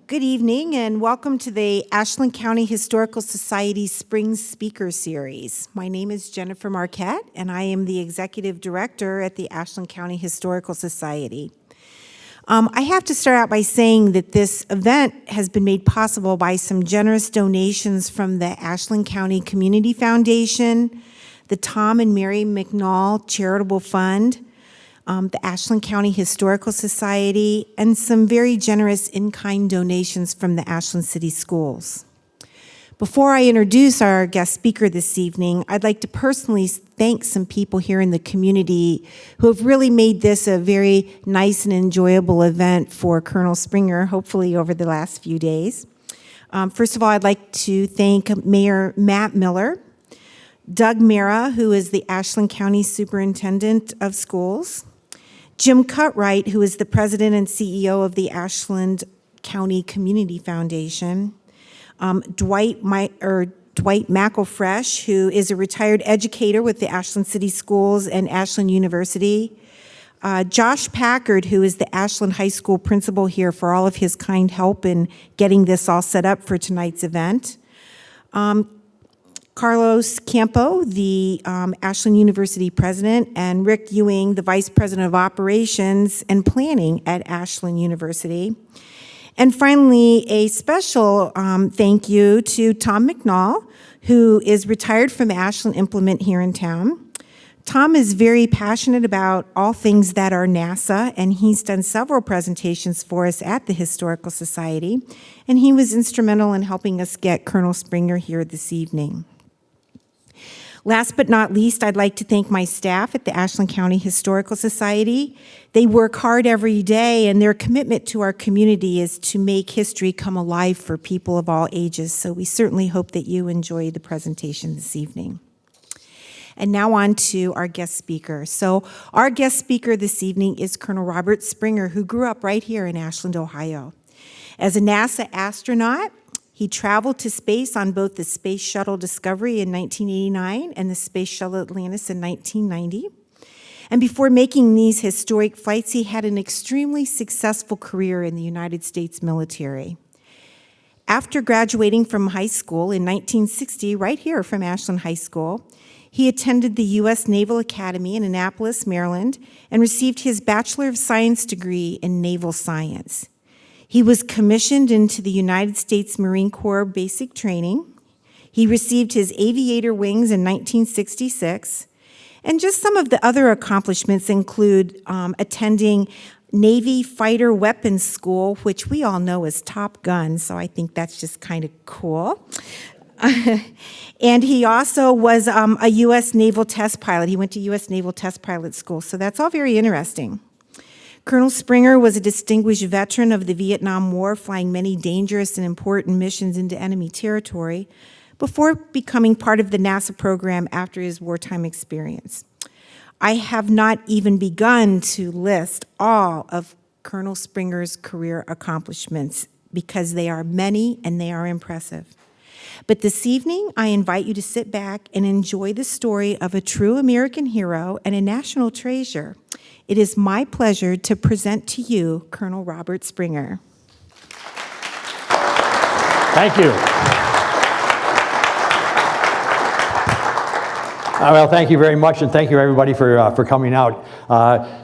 Good evening and welcome to the Ashland County Historical Society Spring Speaker Series. My name is Jennifer Marquette and I am the Executive Director at the Ashland County Historical Society. I have to start out by saying that this event has been made possible by some generous donations from the Ashland County Community Foundation, the Tom and Mary McNall Charitable Fund, the Ashland County Historical Society, and some very generous in-kind donations from the Ashland City Schools. Before I introduce our guest speaker this evening, I'd like to personally thank some people here in the community who have really made this a very nice and enjoyable event for Colonel Springer, hopefully over the last few days. First of all, I'd like to thank Mayor Matt Miller, Doug Mara, who is the Ashland County Superintendent of Schools, Jim Cutright, who is the President and CEO of the Ashland County Community Foundation, Dwight McElfresh, who is a retired educator with the Ashland City Schools and Ashland University, Josh Packard, who is the Ashland High School principal here, for all of his kind help in getting this all set up for tonight's event, Carlos Campo, the Ashland University president, and Rick Ewing, the vice president of operations and planning at Ashland University. And finally, a special thank you to Tom McNall, who is retired from Ashland Implement here in town. Tom is very passionate about all things that are NASA, and he's done several presentations for us at the Historical Society, and he was instrumental in helping us get Colonel Springer here this evening. Last but not least, I'd like to thank my staff at the Ashland County Historical Society. They work hard every day, and their commitment to our community is to make history come alive for people of all ages. So we certainly hope that you enjoy the presentation this evening. And now on to our guest speaker. So our guest speaker this evening is Colonel Robert Springer, who grew up right here in Ashland, Ohio. As a NASA astronaut, he traveled to space on both the Space Shuttle Discovery in 1989 and the Space Shuttle Atlantis in 1990. And before making these historic flights, he had an extremely successful career in the United States military. After graduating from high school in 1960, right here from Ashland High School, he attended the U.S. Naval Academy in Annapolis, Maryland, and received his Bachelor of Science degree in Naval Science. He was commissioned into the United States Marine Corps basic training. He received his aviator wings in 1966. And just some of the other accomplishments include attending Navy Fighter Weapons School, which we all know as Top Gun, so I think that's just kind of cool. And he also was a U.S. Naval Test Pilot. He went to U.S. Naval Test Pilot School, so that's all very interesting. Colonel Springer was a distinguished veteran of the Vietnam War, flying many dangerous and important missions into enemy territory before becoming part of the NASA program after his wartime experience. I have not even begun to list all of Colonel Springer's career accomplishments because they are many and they are impressive. But this evening, I invite you to sit back and enjoy the story of a true American hero and a national treasure. It is my pleasure to present to you Colonel Robert Springer. Thank you. Well, thank you very much, and thank you everybody for coming out.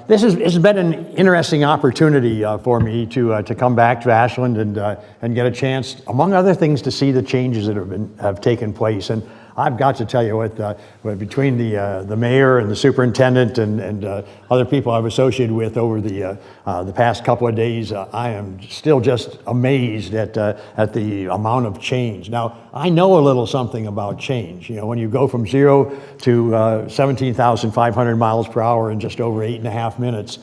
This has been an interesting opportunity for me to come back to Ashland and get a chance, among other things, to see the changes that have taken place. And I've got to tell you what between the mayor and the superintendent and other people I've associated with over the past couple of days, I am still just amazed at the amount of change. Now, I know a little something about change. You know, when you go from 0 to 17,500 miles per hour in just over 8.5 minutes,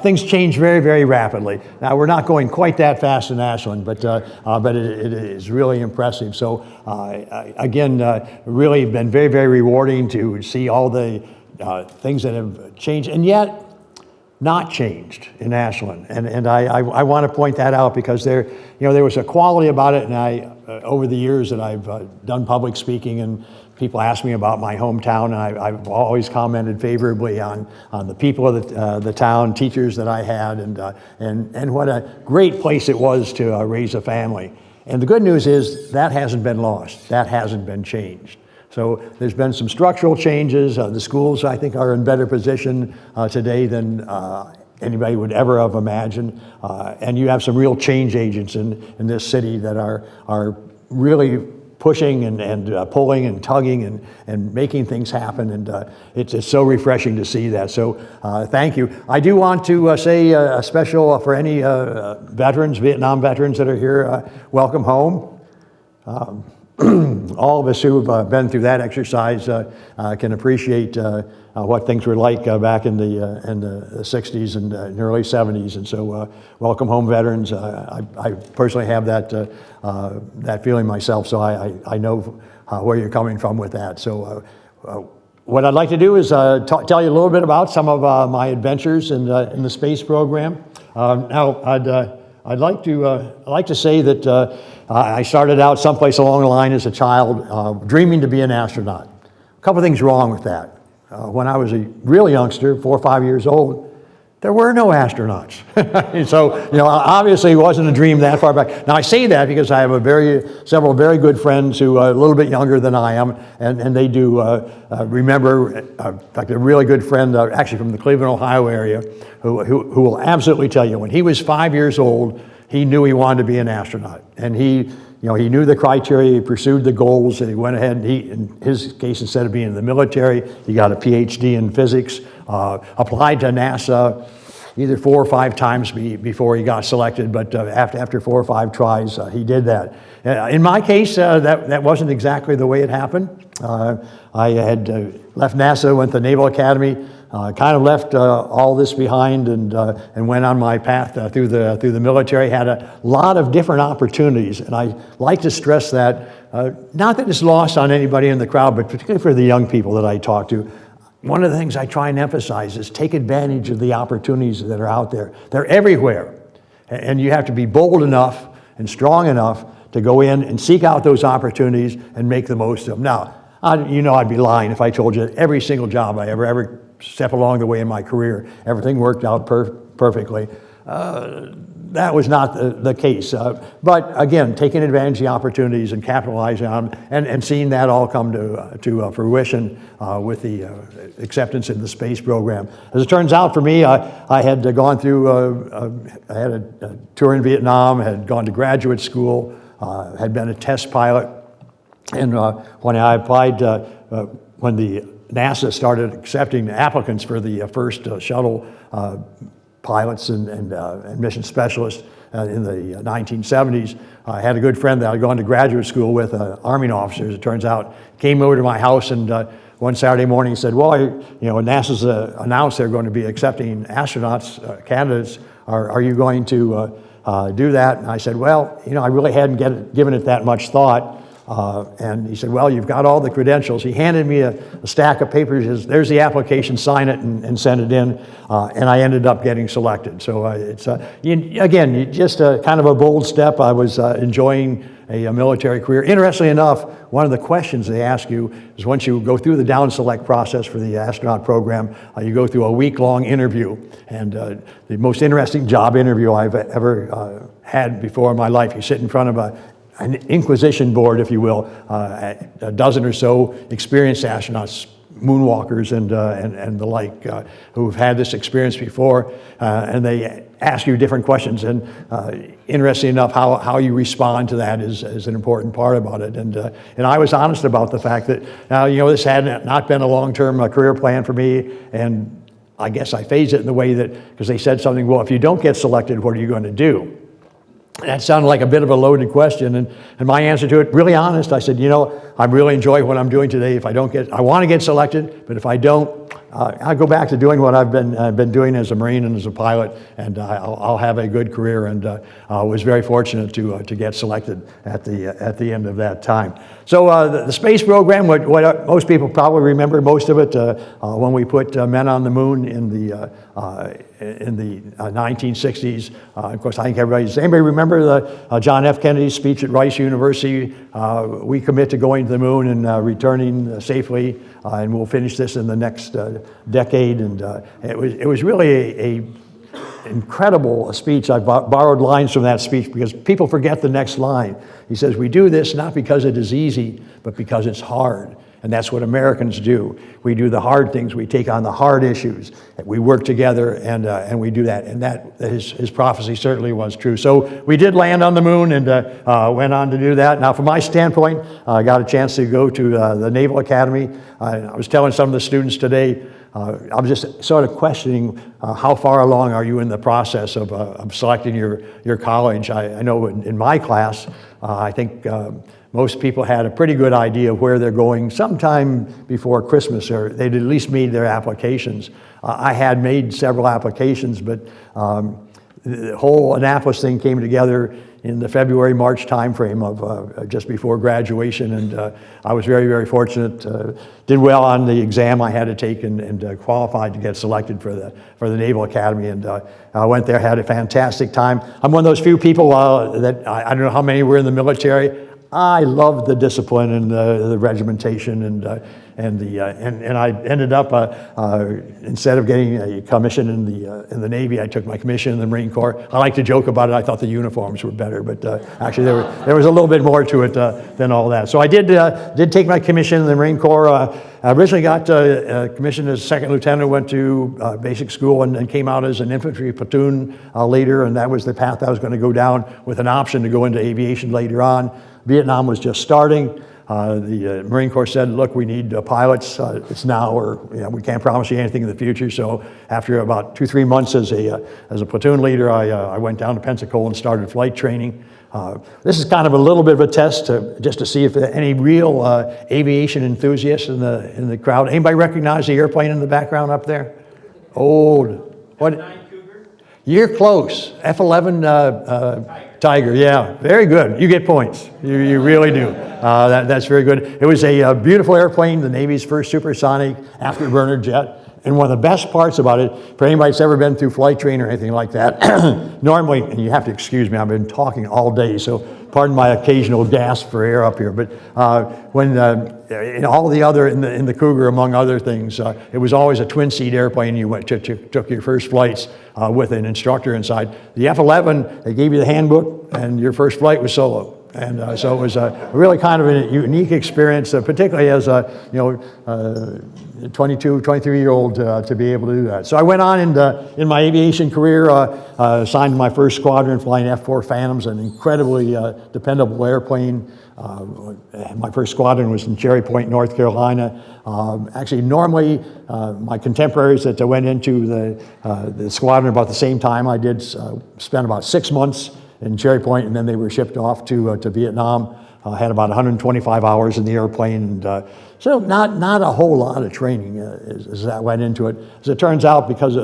things change very, very rapidly. Now, we're not going quite that fast in Ashland, but it is really impressive. So, again, really been very, very rewarding to see all the things that have changed, and yet not changed in Ashland. And I want to point that out because there was a quality about it, and over the years that I've done public speaking and people ask me about my hometown, and I've always commented favorably on the people of the town, teachers that I had, and what a great place it was to raise a family. And the good news is that hasn't been lost. That hasn't been changed. So there's been some structural changes. The schools, I think, are in better position today than anybody would ever have imagined. And you have some real change agents in this city that are really pushing and pulling and tugging and making things happen, and it's so refreshing to see that. So thank you. I do want to say a special for any veterans, Vietnam veterans that are here, welcome home. All of us who have been through that exercise can appreciate what things were like back in the 60s and early 70s, and so welcome home, veterans. I personally have that feeling myself, so I know where you're coming from with that. So what I'd like to do is tell you a little bit about some of my adventures in the space program. Now, I'd like to say that I started out someplace along the line as a child, dreaming to be an astronaut. A couple things wrong with that. When I was a real youngster, 4 or 5 years old, there were no astronauts. So, obviously it wasn't a dream that far back. Now I say that because I have several very good friends who are a little bit younger than I am, and they do remember, in fact, a really good friend, actually from the Cleveland, Ohio area, who will absolutely tell you when he was 5 years old, he knew he wanted to be an astronaut, and he knew the criteria, he pursued the goals, and he went ahead and in his case, instead of being in the military, he got a PhD in physics, applied to NASA either 4 or 5 times before he got selected, but after 4 or 5 tries, he did that. In my case, that wasn't exactly the way it happened. I had left NASA, went to the Naval Academy, kind of left all this behind and went on my path through the military. Had a lot of different opportunities, and I like to stress that, not that it's lost on anybody in the crowd, but particularly for the young people that I talk to. One of the things I try and emphasize is take advantage of the opportunities that are out there. They're everywhere, and you have to be bold enough and strong enough to go in and seek out those opportunities and make the most of them. Now, I'd be lying if I told you that every single job I ever step along the way in my career, everything worked out perfectly. That was not the case. But again, taking advantage of the opportunities and capitalizing on them and seeing that all come to fruition with the acceptance in the space program. As it turns out for me, I had gone through, I had a tour in Vietnam, had gone to graduate school, had been a test pilot, and when I applied, when the NASA started accepting applicants for the first shuttle pilots and mission specialists in the 1970s. I had a good friend that I'd gone to graduate school with, Army officer, as it turns out, came over to my house and one Saturday morning said, well, NASA's announced they're going to be accepting astronauts, candidates. Are you going to do that? And I said, well, I really hadn't given it that much thought. And he said, well, you've got all the credentials. He handed me a stack of papers. He says, there's the application, sign it and send it in. And I ended up getting selected. So it's, again, just a kind of a bold step. I was enjoying a military career. Interestingly enough, one of the questions they ask you is once you go through the down select process for the astronaut program, you go through a week-long interview. And the most interesting job interview I've ever had before in my life. You sit in front of an inquisition board, if you will, a dozen or so experienced astronauts, moonwalkers and the like, who've had this experience before, and they ask you different questions. And interesting enough, how you respond to that is an important part about it. And I was honest about the fact that this had not been a long-term career plan for me, and I guess I phased it in the way that, because they said something, well, if you don't get selected, what are you going to do? That sounded like a bit of a loaded question, and my answer to it, really honest, I said, I really enjoy what I'm doing today. If I don't I want to get selected, but if I don't, I'll go back to doing what I've been doing as a Marine and as a pilot, and I'll have a good career. And I was very fortunate to get selected at the end of that time. So the space program, what most people probably remember most of it, when we put men on the moon in the in the 1960s. Of course, I think does anybody remember the John F. Kennedy speech at Rice University? We commit to going to the moon and returning safely, and we'll finish this in the next decade. And it was really a incredible speech. I borrowed lines from that speech because people forget the next line. He says, we do this not because it is easy, but because it's hard. And that's what Americans do. We do the hard things. We take on the hard issues. We work together, and we do that. And that his prophecy certainly was true. So we did land on the moon and went on to do that. Now, from my standpoint, I got a chance to go to the Naval Academy. I was telling some of the students today, I was just sort of questioning how far along are you in the process of selecting your college. I know in my class, I think most people had a pretty good idea of where they're going sometime before Christmas, or they'd at least made their applications. I had made several applications, but the whole Annapolis thing came together in the February-March timeframe of just before graduation, and I was very, very fortunate. Did well on the exam I had to take, and qualified to get selected for the Naval Academy, and I went there, had a fantastic time. I'm one of those few people that I don't know how many were in the military. I loved the discipline and the regimentation, and I ended up instead of getting a commission in the Navy, I took my commission in the Marine Corps. I like to joke about it. I thought the uniforms were better, but actually there was a little bit more to it than all that. So I did take my commission in the Marine Corps. I originally got commissioned as second lieutenant, went to basic school, and came out as an infantry platoon leader, and that was the path I was going to go down, with an option to go into aviation later on. Vietnam was just starting. The Marine Corps said, look, we need pilots. It's now, or we can't promise you anything in the future. So after about 2-3 months as a platoon leader, I went down to Pensacola and started flight training. This is kind of a little bit of a test just to see if there are any real aviation enthusiasts in the crowd. Anybody recognize the airplane in the background up there? Old. What? You're close. F-11 Tiger, yeah, very good. You get points. You really do. That's very good. It was a beautiful airplane, the Navy's first supersonic afterburner jet. And one of the best parts about it, for anybody that's ever been through flight training or anything like that, normally, and you have to excuse me, I've been talking all day, so pardon my occasional gasp for air up here, but when in all the other, in the Cougar, among other things, it was always a twin-seat airplane. You took your first flights with an instructor inside. The F-11, they gave you the handbook, and your first flight was solo. And so it was really kind of a unique experience, particularly as a 22, 23-year-old to be able to do that. So I went on in my aviation career, assigned to my first squadron flying F-4 Phantoms, an incredibly dependable airplane. My first squadron was in Cherry Point, North Carolina. Actually, normally, my contemporaries that went into the squadron about the same time I did spent about 6 months in Cherry Point, and then they were shipped off to Vietnam. Had about 125 hours in the airplane, and so not a whole lot of training as that went into it. As it turns out, because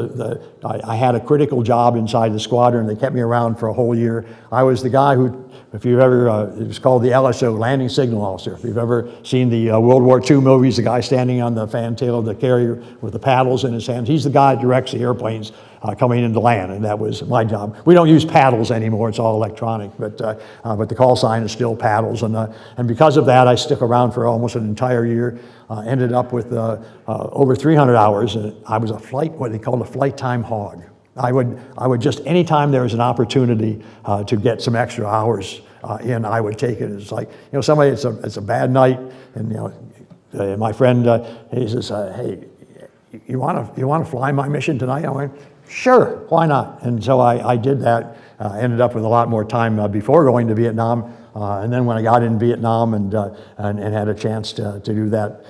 I had a critical job inside the squadron, they kept me around for a whole year. I was the guy who, if you've ever, it was called the LSO, Landing Signal Officer. If you've ever seen the World War II movies, the guy standing on the fantail of the carrier with the paddles in his hands, he's the guy that directs the airplanes coming into land, and that was my job. We don't use paddles anymore; it's all electronic. But the call sign is still paddles, and because of that, I stuck around for almost an entire year. Ended up with over 300 hours. I was what they called a flight time hog. I would just anytime there was an opportunity to get some extra hours in, I would take it. It's like somebody. It's a bad night, and my friend he says, "Hey, you want to fly my mission tonight?" I went, "Sure, why not?" And so I did that. Ended up with a lot more time before going to Vietnam, and then when I got in Vietnam and had a chance to do that,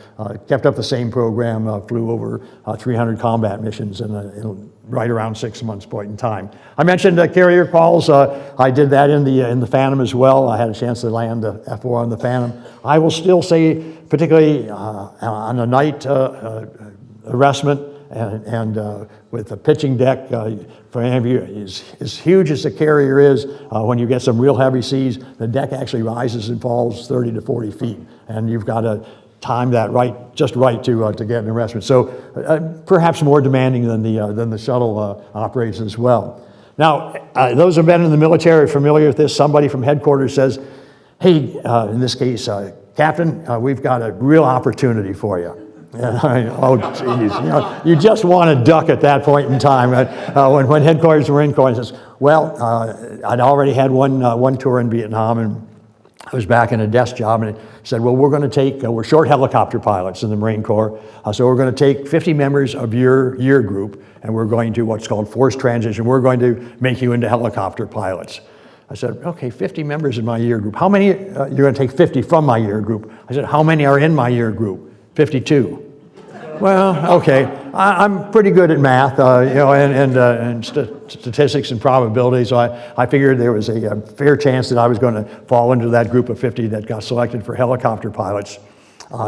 kept up the same program. Flew over 300 combat missions in right around 6 months point in time. I mentioned carrier calls. I did that in the Phantom as well. I had a chance to land the F-4 on the Phantom. I will still say, particularly on a night arrestment. And with the pitching deck, for any of you, as huge as the carrier is, when you get some real heavy seas, the deck actually rises and falls 30 to 40 feet. And you've got to time that just right to get an arrestment. So perhaps more demanding than the shuttle operations as well. Now, those who have been in the military are familiar with this. Somebody from headquarters says, hey, in this case, Captain, we've got a real opportunity for you. Oh, geez, you just want to duck at that point in time. When headquarters were in says, well, I'd already had one tour in Vietnam, and I was back in a desk job, and it said, well, we're short helicopter pilots in the Marine Corps, so we're going to take 50 members of your year group, and we're going to what's called forced transition. We're going to make you into helicopter pilots. I said, okay, 50 members in my year group. How many, you're going to take 50 from my year group. I said, how many are in my year group? 52. Well, okay, I'm pretty good at math, and statistics and probability, so I figured there was a fair chance that I was going to fall into that group of 50 that got selected for helicopter pilots.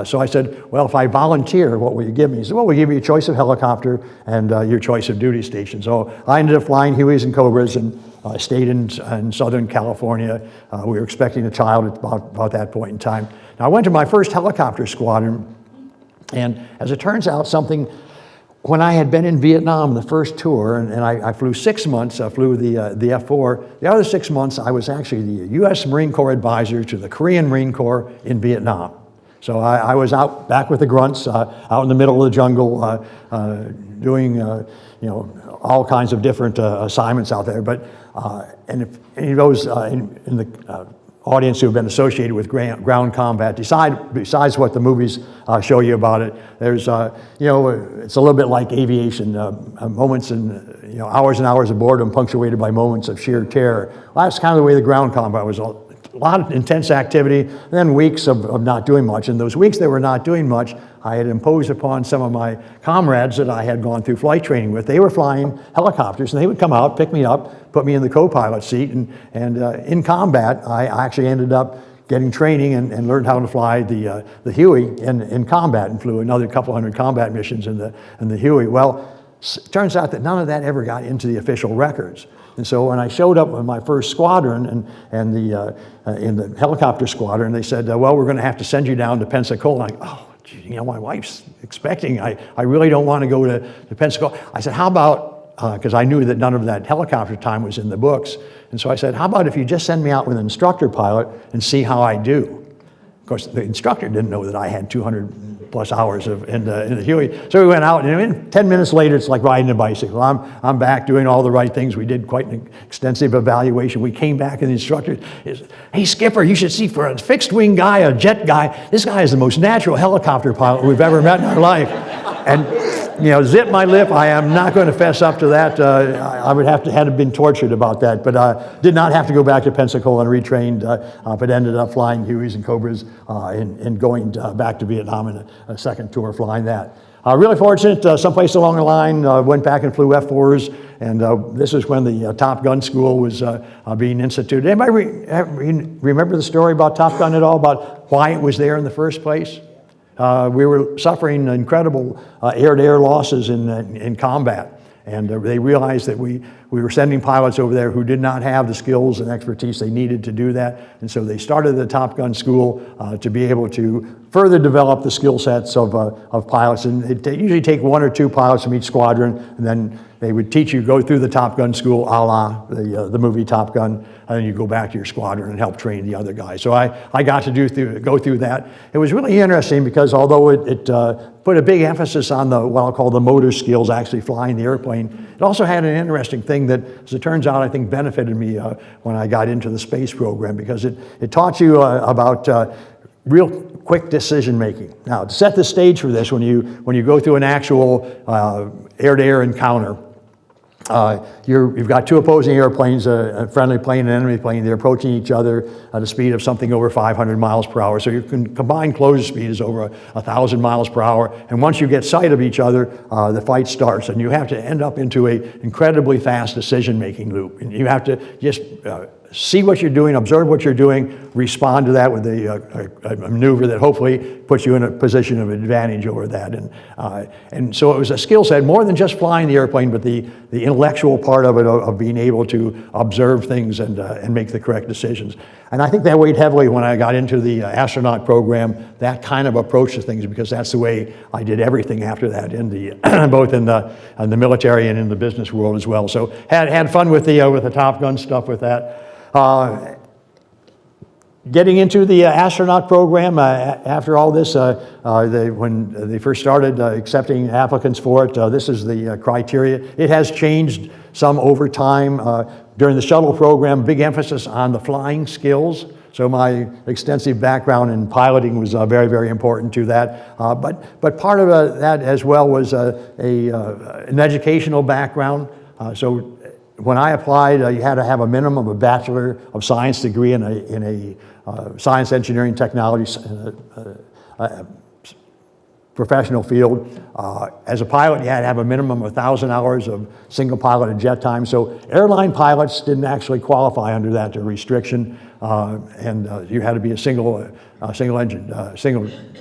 So I said, well, if I volunteer, what will you give me? He said, well, we'll give you a choice of helicopter and your choice of duty station. So I ended up flying Hueys and Cobras, and stayed in Southern California. We were expecting a child at about that point in time. Now, I went to my first helicopter squadron, and as it turns out, when I had been in Vietnam, the first tour, and I flew 6 months, I flew the F-4. The other 6 months, I was actually the U.S. Marine Corps advisor to the Korean Marine Corps in Vietnam. So I was back with the grunts, out in the middle of the jungle, doing all kinds of different assignments out there. But and if any of those in the audience who have been associated with ground combat, besides what the movies show you about it, there's it's a little bit like aviation, moments and hours and hours of boredom punctuated by moments of sheer terror. Well, that's kind of the way the ground combat was. A lot of intense activity, and then weeks of not doing much. And those weeks they were not doing much, I had imposed upon some of my comrades that I had gone through flight training with. They were flying helicopters, and they would come out, pick me up, put me in the co-pilot seat, and in combat, I actually ended up getting training and learned how to fly the Huey in combat, and flew another couple hundred combat missions in the Huey. Well, it turns out that none of that ever got into the official records. And so when I showed up with my first squadron and in the helicopter squadron, they said, well, we're going to have to send you down to Pensacola. I'm like, oh, gee, my wife's expecting. I really don't want to go to Pensacola. I said, how about, because I knew that none of that helicopter time was in the books. And so I said, how about if you just send me out with an instructor pilot and see how I do? Of course, the instructor didn't know that I had 200 plus hours in the Huey. So we went out, and 10 minutes later, it's like riding a bicycle. I'm back doing all the right things. We did quite an extensive evaluation. We came back, and the instructor is, hey, Skipper, you should see, for a fixed-wing guy, a jet guy, this guy is the most natural helicopter pilot we've ever met in our life. And, zip my lip, I am not going to fess up to that. I would have been tortured about that, but did not have to go back to Pensacola and retrained, but ended up flying Hueys and Cobras and going back to Vietnam in a second tour flying that. Really fortunate, someplace along the line, went back and flew F-4s, and this is when the Top Gun school was being instituted. Anybody remember the story about Top Gun at all, about why it was there in the first place? We were suffering incredible air-to-air losses in combat, and they realized that we were sending pilots over there who did not have the skills and expertise they needed to do that, and so they started the Top Gun school to be able to further develop the skill sets of pilots, and it usually take 1 or 2 pilots from each squadron, and then they would teach you, go through the Top Gun school, a la the movie Top Gun, and then you go back to your squadron and help train the other guys. So I got to go through that. It was really interesting because although it put a big emphasis on what I'll call the motor skills, actually flying the airplane, it also had an interesting thing that, as it turns out, I think benefited me when I got into the space program, because it taught you about real quick decision making. Now, to set the stage for this, when you go through an actual air-to-air encounter, you've got 2 opposing airplanes, a friendly plane and an enemy plane. They're approaching each other at a speed of something over 500 miles per hour. So your combined closure speed is over 1,000 miles per hour. And once you get sight of each other, the fight starts. And you have to end up into an incredibly fast decision-making loop. And you have to just see what you're doing, observe what you're doing, respond to that with a maneuver that hopefully puts you in a position of advantage over that. And so it was a skill set, more than just flying the airplane, but the intellectual part of it, of being able to observe things and make the correct decisions. And I think that weighed heavily when I got into the astronaut program, that kind of approach to things, because that's the way I did everything after that, in the both in the military and in the business world as well. So had fun with the Top Gun stuff with that. Getting into the astronaut program, after all this, when they first started accepting applicants for it, this is the criteria. It has changed some over time. During the shuttle program, big emphasis on the flying skills. So my extensive background in piloting was very, very important to that. But part of that as well was an educational background. So when I applied, you had to have a minimum of a Bachelor of Science degree in a science, engineering, technology professional field. As a pilot, you had to have a minimum of 1,000 hours of single piloted jet time. So airline pilots didn't actually qualify under that restriction, and you had to be a single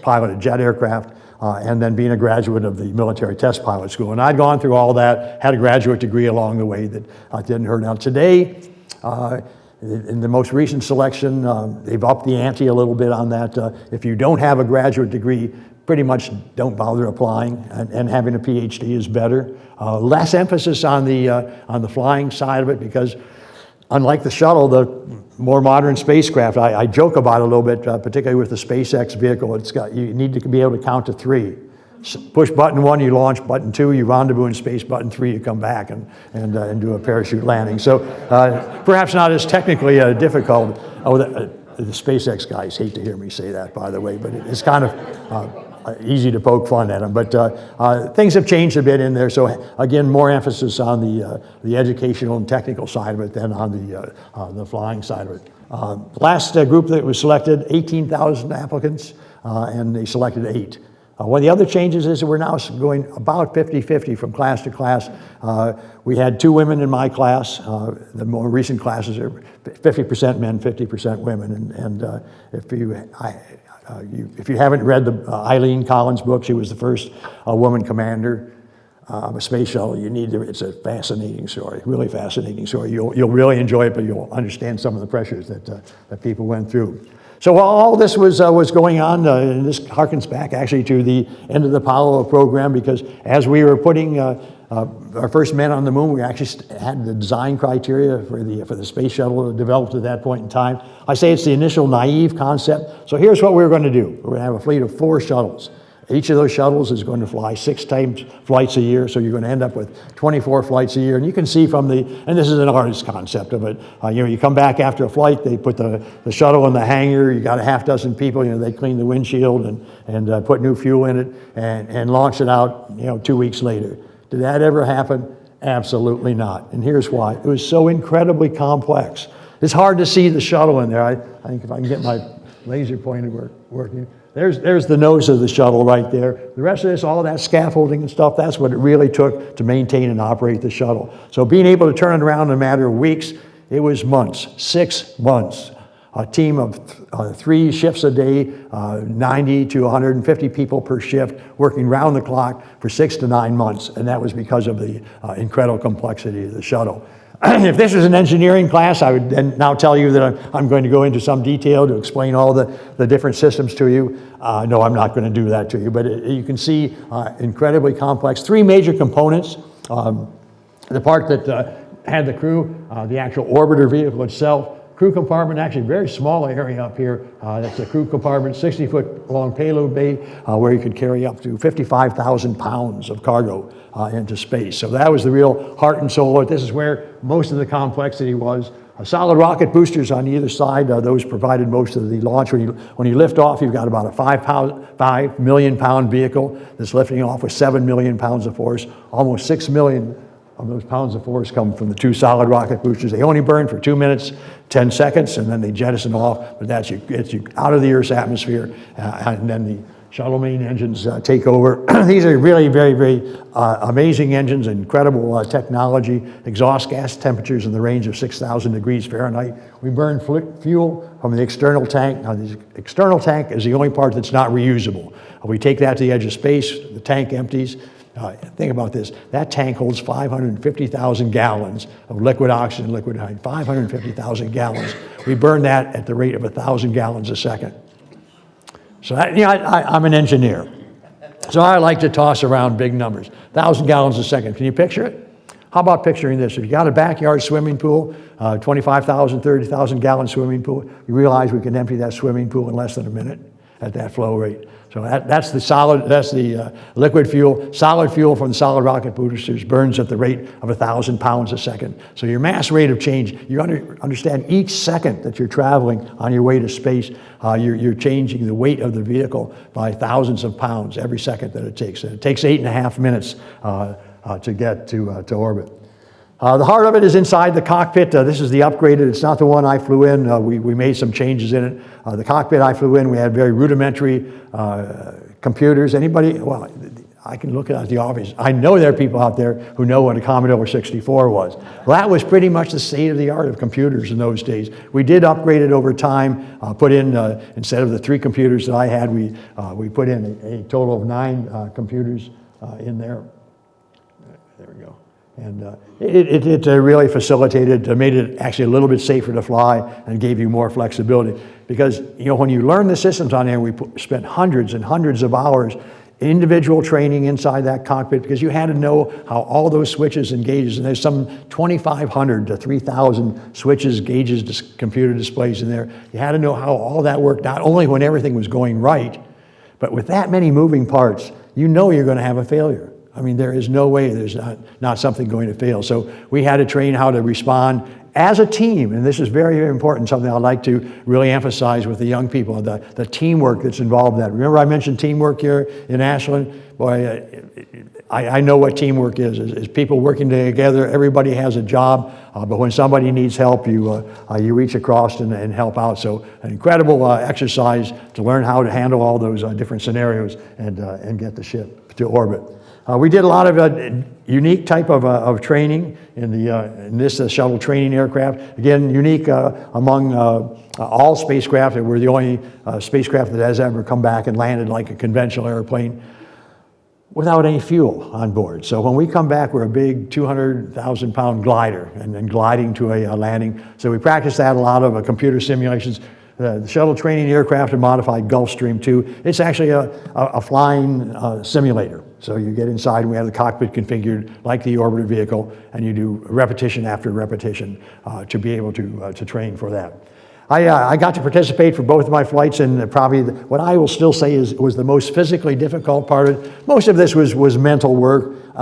piloted jet aircraft. And then being a graduate of the military test pilot school. And I'd gone through all that, had a graduate degree along the way that didn't hurt. Now today, in the most recent selection, they've upped the ante a little bit on that. If you don't have a graduate degree, pretty much don't bother applying, and having a PhD is better. Less emphasis on the flying side of it, because unlike the shuttle, the more modern spacecraft, I joke about it a little bit, particularly with the SpaceX vehicle. You need to be able to count to 3. Push button 1, you launch. Button 2, you rendezvous in space. Button 3, you come back and do a parachute landing. So perhaps not as technically difficult. The SpaceX guys hate to hear me say that, by the way, but it's kind of easy to poke fun at them. But things have changed a bit in there. So again, more emphasis on the educational and technical side of it than on the flying side of it. Last group that was selected, 18,000 applicants, and they selected 8. One of the other changes is that we're now going about 50-50 from class to class. We had 2 women in my class. The more recent classes are 50% men, 50% women. And if you haven't read the Eileen Collins book, she was the first woman commander of a space shuttle. It's a fascinating story, really fascinating story. You'll really enjoy it, but you'll understand some of the pressures that people went through. So while all this was going on, and this harkens back actually to the end of the Apollo program, because as we were putting our first men on the moon, we actually had the design criteria for the space shuttle developed at that point in time. I say it's the initial naive concept. So here's what we're going to do. We're going to have a fleet of 4 shuttles. Each of those shuttles is going to fly 6 times flights a year, so you're going to end up with 24 flights a year. And you can see from and this is an artist's concept of it, you come back after a flight, they put the shuttle in the hangar, you got a half dozen people, they clean the windshield and put new fuel in it and launch it out, 2 weeks later. Did that ever happen? Absolutely not. And here's why. It was so incredibly complex. It's hard to see the shuttle in there. I think if I can get my laser pointer working. There's the nose of the shuttle right there. The rest of this, all that scaffolding and stuff, that's what it really took to maintain and operate the shuttle. So being able to turn it around in a matter of weeks, it was months, 6 months. A team of 3 shifts a day, 90 to 150 people per shift, working round the clock for 6 to 9 months. And that was because of the incredible complexity of the shuttle. If this was an engineering class, I would then now tell you that I'm going to go into some detail to explain all the different systems to you. No, I'm not going to do that to you, but you can see incredibly complex. 3 major components. The part that had the crew, the actual orbiter vehicle itself, crew compartment, actually a very small area up here. That's the crew compartment, 60-foot long payload bay, where you could carry up to 55,000 pounds of cargo into space. So that was the real heart and soul of it. This is where most of the complexity was. Solid rocket boosters on either side, those provided most of the launch. When you lift off, you've got about a 5 million pound vehicle that's lifting off with 7 million pounds of force. Almost 6 million of those pounds of force come from the 2 solid rocket boosters. They only burn for 2 minutes, 10 seconds, and then they jettison off, but gets you out of the Earth's atmosphere, and then the shuttle main engines take over. These are really very, very amazing engines, incredible technology, exhaust gas temperatures in the range of 6,000 degrees Fahrenheit. We burn fuel from the external tank. Now, the external tank is the only part that's not reusable. We take that to the edge of space, the tank empties. Think about this. That tank holds 550,000 gallons of liquid oxygen, liquid hydrogen, 550,000 gallons. We burn that at the rate of 1,000 gallons a second. So I'm an engineer. So I like to toss around big numbers. 1,000 gallons a second. Can you picture it? How about picturing this? If you got a backyard swimming pool, 25,000, 30,000 gallon swimming pool, you realize we can empty that swimming pool in less than a minute at that flow rate. So that's the liquid fuel. Solid fuel from the solid rocket boosters burns at the rate of 1,000 pounds a second. So your mass rate of change, you understand each second that you're traveling on your way to space, you're changing the weight of the vehicle by thousands of pounds every second that it takes. It takes 8.5 minutes to get to orbit. The heart of it is inside the cockpit. This is the upgraded. It's not the one I flew in. We made some changes in it. The cockpit I flew in, we had very rudimentary computers. Anybody? Well, I can look at the obvious. I know there are people out there who know what a Commodore 64 was. Well, that was pretty much the state of the art of computers in those days. We did upgrade it over time. Put in instead of the 3 computers that I had, we put in a total of 9 computers in there. There we go. And it really facilitated, made it actually a little bit safer to fly and gave you more flexibility. Because, when you learn the systems on there, we spent hundreds and hundreds of hours individual training inside that cockpit because you had to know how all those switches and gauges, and there's some 2,500 to 3,000 switches, gauges, computer displays in there. You had to know how all that worked, not only when everything was going right, but with that many moving parts, you're going to have a failure. I mean, there is no way there's not something going to fail. So we had to train how to respond as a team, and this is very, very important, something I'd like to really emphasize with the young people, the teamwork that's involved in that. Remember I mentioned teamwork here in Ashland? Boy, I know what teamwork is people working together. Everybody has a job, but when somebody needs help, you reach across and help out. So an incredible exercise to learn how to handle all those different scenarios and get the ship to orbit. We did a lot of unique type of training in this shuttle training aircraft. Again, unique among all spacecraft. We're the only spacecraft that has ever come back and landed like a conventional airplane without any fuel on board. So when we come back, we're a big 200,000-pound glider and then gliding to a landing. So we practice that a lot of computer simulations. The shuttle training aircraft are modified Gulfstream 2. It's actually a flying simulator. So you get inside and we have the cockpit configured like the orbiter vehicle, and you do repetition after repetition to be able to train for that. I got to participate for both of my flights, and probably what I will still say was the most physically difficult part of it. Most of this was mental work,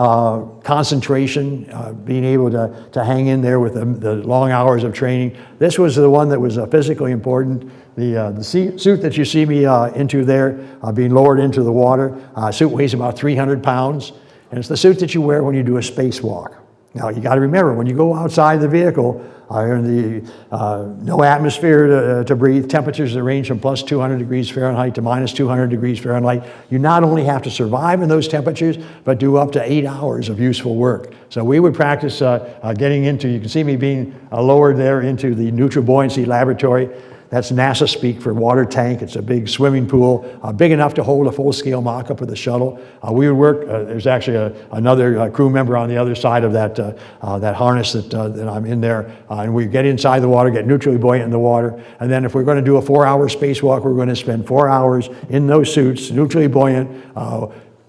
concentration, being able to hang in there with the long hours of training. This was the one that was physically important. The suit that you see me into there, being lowered into the water, suit weighs about 300 pounds, and it's the suit that you wear when you do a spacewalk. Now, you got to remember, when you go outside the vehicle, no atmosphere to breathe, temperatures that range from plus 200 degrees Fahrenheit to minus 200 degrees Fahrenheit. You not only have to survive in those temperatures, but do up to 8 hours of useful work. So we would practice getting into, you can see me being lowered there into the neutral buoyancy laboratory. That's NASA speak for water tank. It's a big swimming pool, big enough to hold a full-scale mock-up of the shuttle. We would work, there's actually another crew member on the other side of that harness that I'm in there. And we get inside the water, get neutrally buoyant in the water. And then if we're going to do a 4-hour spacewalk, we're going to spend 4 hours in those suits, neutrally buoyant,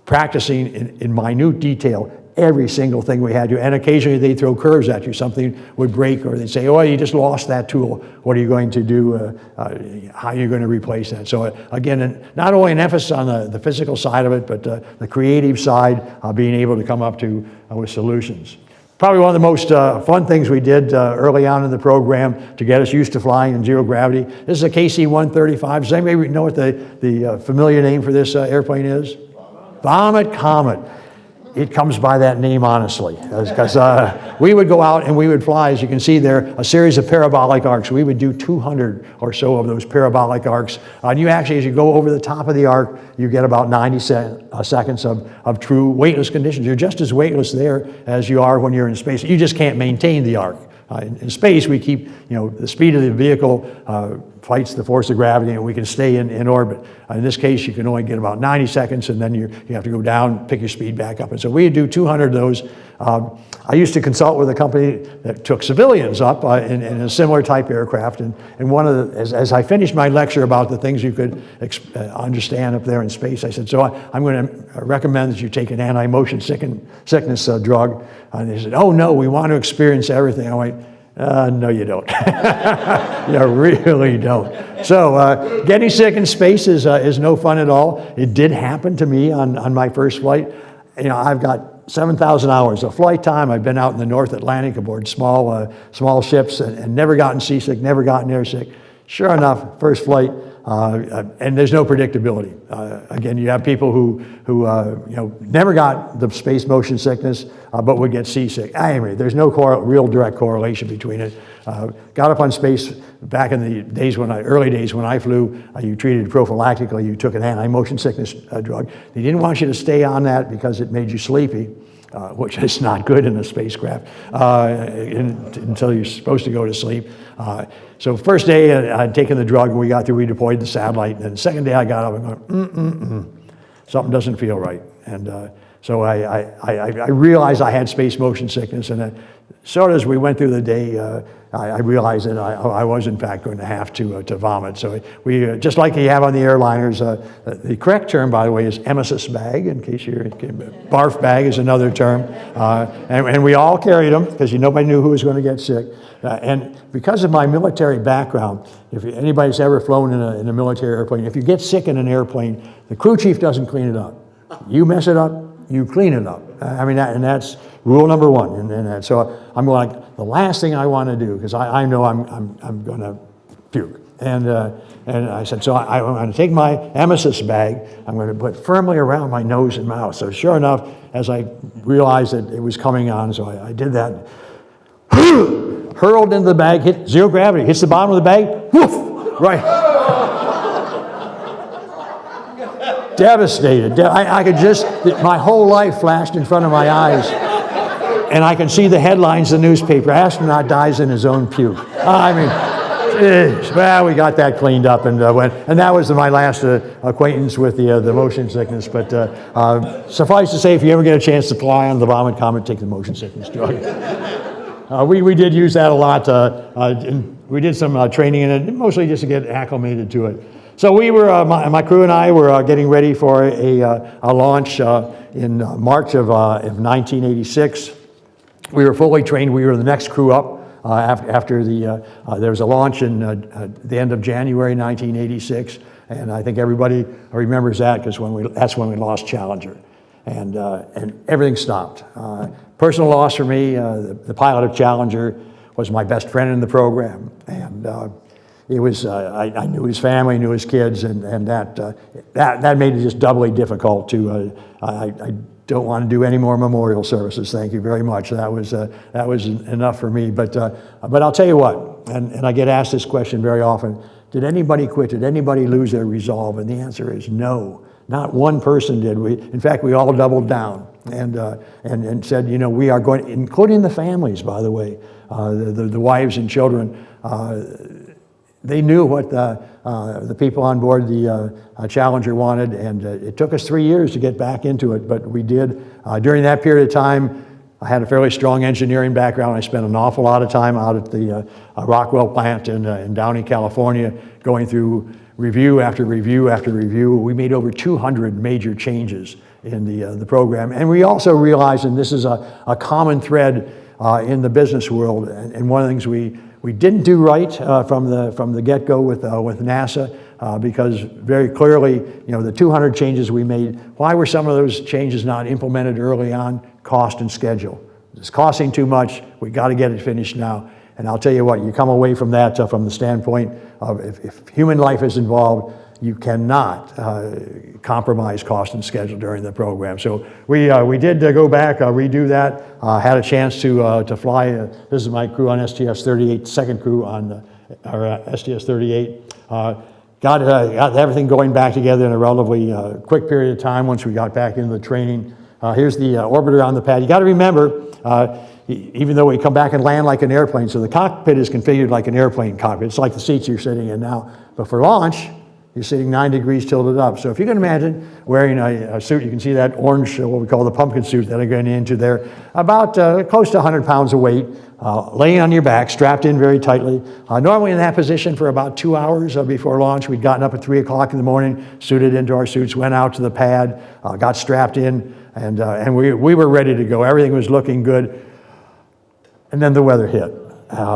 practicing in minute detail every single thing we had to. And occasionally they'd throw curves at you. Something would break, or they'd say, oh, you just lost that tool. What are you going to do? How are you going to replace that? So again, not only an emphasis on the physical side of it, but the creative side, being able to come up with solutions. Probably one of the most fun things we did early on in the program to get us used to flying in zero gravity. This is a KC-135. Does anybody know what the familiar name for this airplane is? Comet. it comes by that name honestly, because we would go out and we would fly, as you can see there, a series of parabolic arcs. We would do 200 or so of those parabolic arcs. And you actually, as you go over the top of the arc, you get about 90 seconds of true weightless conditions. You're just as weightless there as you are when you're in space. You just can't maintain the arc. In space, we keep, the speed of the vehicle fights the force of gravity, and we can stay in orbit. In this case, you can only get about 90 seconds, and then you have to go down, pick your speed back up. And so we do 200 of those. I used to consult with a company that took civilians up in a similar type aircraft, and one of the, as I finished my lecture about the things you could understand up there in space, I said, so I'm going to recommend that you take an anti-motion sickness drug. And they said, oh no, we want to experience everything. I went, no, you don't. You really don't. So getting sick in space is no fun at all. It did happen to me on my first flight. I've got 7,000 hours of flight time. I've been out in the North Atlantic aboard small ships and never gotten seasick, never gotten airsick. Sure enough, first flight, and there's no predictability. Again, you have people who never got the space motion sickness, but would get seasick. Anyway, there's no real direct correlation between it. Got up on space back in the days early days when I flew. You treated prophylactically. You took an anti-motion sickness drug. They didn't want you to stay on that because it made you sleepy, which is not good in a spacecraft until you're supposed to go to sleep. So first day I'd taken the drug and we got through, we deployed the satellite, and then the second day I got up and going, something doesn't feel right. And so I realized I had space motion sickness, and sort of as we went through the day, I realized that I was in fact going to have to vomit. So we, just like you have on the airliners, the correct term, by the way, is emesis bag, in case you're, barf bag is another term. And we all carried them because nobody knew who was going to get sick. And because of my military background, if anybody's ever flown in a military airplane, if you get sick in an airplane, the crew chief doesn't clean it up. You mess it up, you clean it up. And that's rule number one. And so I'm going like, the last thing I want to do, because I know I'm going to puke. And I said, so I'm going to take my emesis bag, I'm going to put firmly around my nose and mouth. So sure enough, as I realized that it was coming on, so I did that. Hurled into the bag, hit zero gravity, hits the bottom of the bag, woof, right. Devastated. I could just, my whole life flashed in front of my eyes. And I can see the headlines in the newspaper, astronaut dies in his own puke. Well, we got that cleaned up and that was my last acquaintance with the motion sickness. But suffice to say, if you ever get a chance to fly on the Vomit Comet, take the motion sickness drug. We did use that a lot. We did some training in it, mostly just to get acclimated to it. So we were, my crew and I were getting ready for a launch in March of 1986. We were fully trained. We were the next crew up after there was a launch in the end of January 1986, and I think everybody remembers that because that's when we lost Challenger, and everything stopped. Personal loss for me. The pilot of Challenger was my best friend in the program, and it was I knew his family, knew his kids, and that made it just doubly difficult to. I don't want to do any more memorial services. Thank you very much. That was enough for me. But I'll tell you what, and I get asked this question very often: did anybody quit? Did anybody lose their resolve? And the answer is no. Not one person did. In fact, we all doubled down and said, we are going, including the families, by the way, the wives and children. They knew what the people on board the Challenger wanted, and it took us 3 years to get back into it, but we did. During that period of time, I had a fairly strong engineering background. I spent an awful lot of time out at the Rockwell plant in Downey, California, going through review after review after review. We made over 200 major changes in the program, and we also realized, and this is a common thread in the business world, and one of the things we didn't do right from the get-go with NASA, because very clearly, the 200 changes we made, why were some of those changes not implemented early on? Cost and schedule. It's costing too much. We got to get it finished now. And I'll tell you what, you come away from that from the standpoint of if human life is involved, you cannot compromise cost and schedule during the program. So we did go back, redo that, had a chance to fly. This is my crew on STS-38, second crew on our STS-38. Got everything going back together in a relatively quick period of time once we got back into the training. Here's the orbiter on the pad. You got to remember, even though we come back and land like an airplane, so the cockpit is configured like an airplane cockpit. It's like the seats you're sitting in now. But for launch, you're sitting 9 degrees tilted up. So if you can imagine wearing a suit, you can see that orange, what we call the pumpkin suit that I'm going into there, about close to 100 pounds of weight, laying on your back, strapped in very tightly. Normally in that position for about 2 hours before launch. We'd gotten up at 3 o'clock in the morning, suited into our suits, went out to the pad, got strapped in, and we were ready to go. Everything was looking good. And then the weather hit.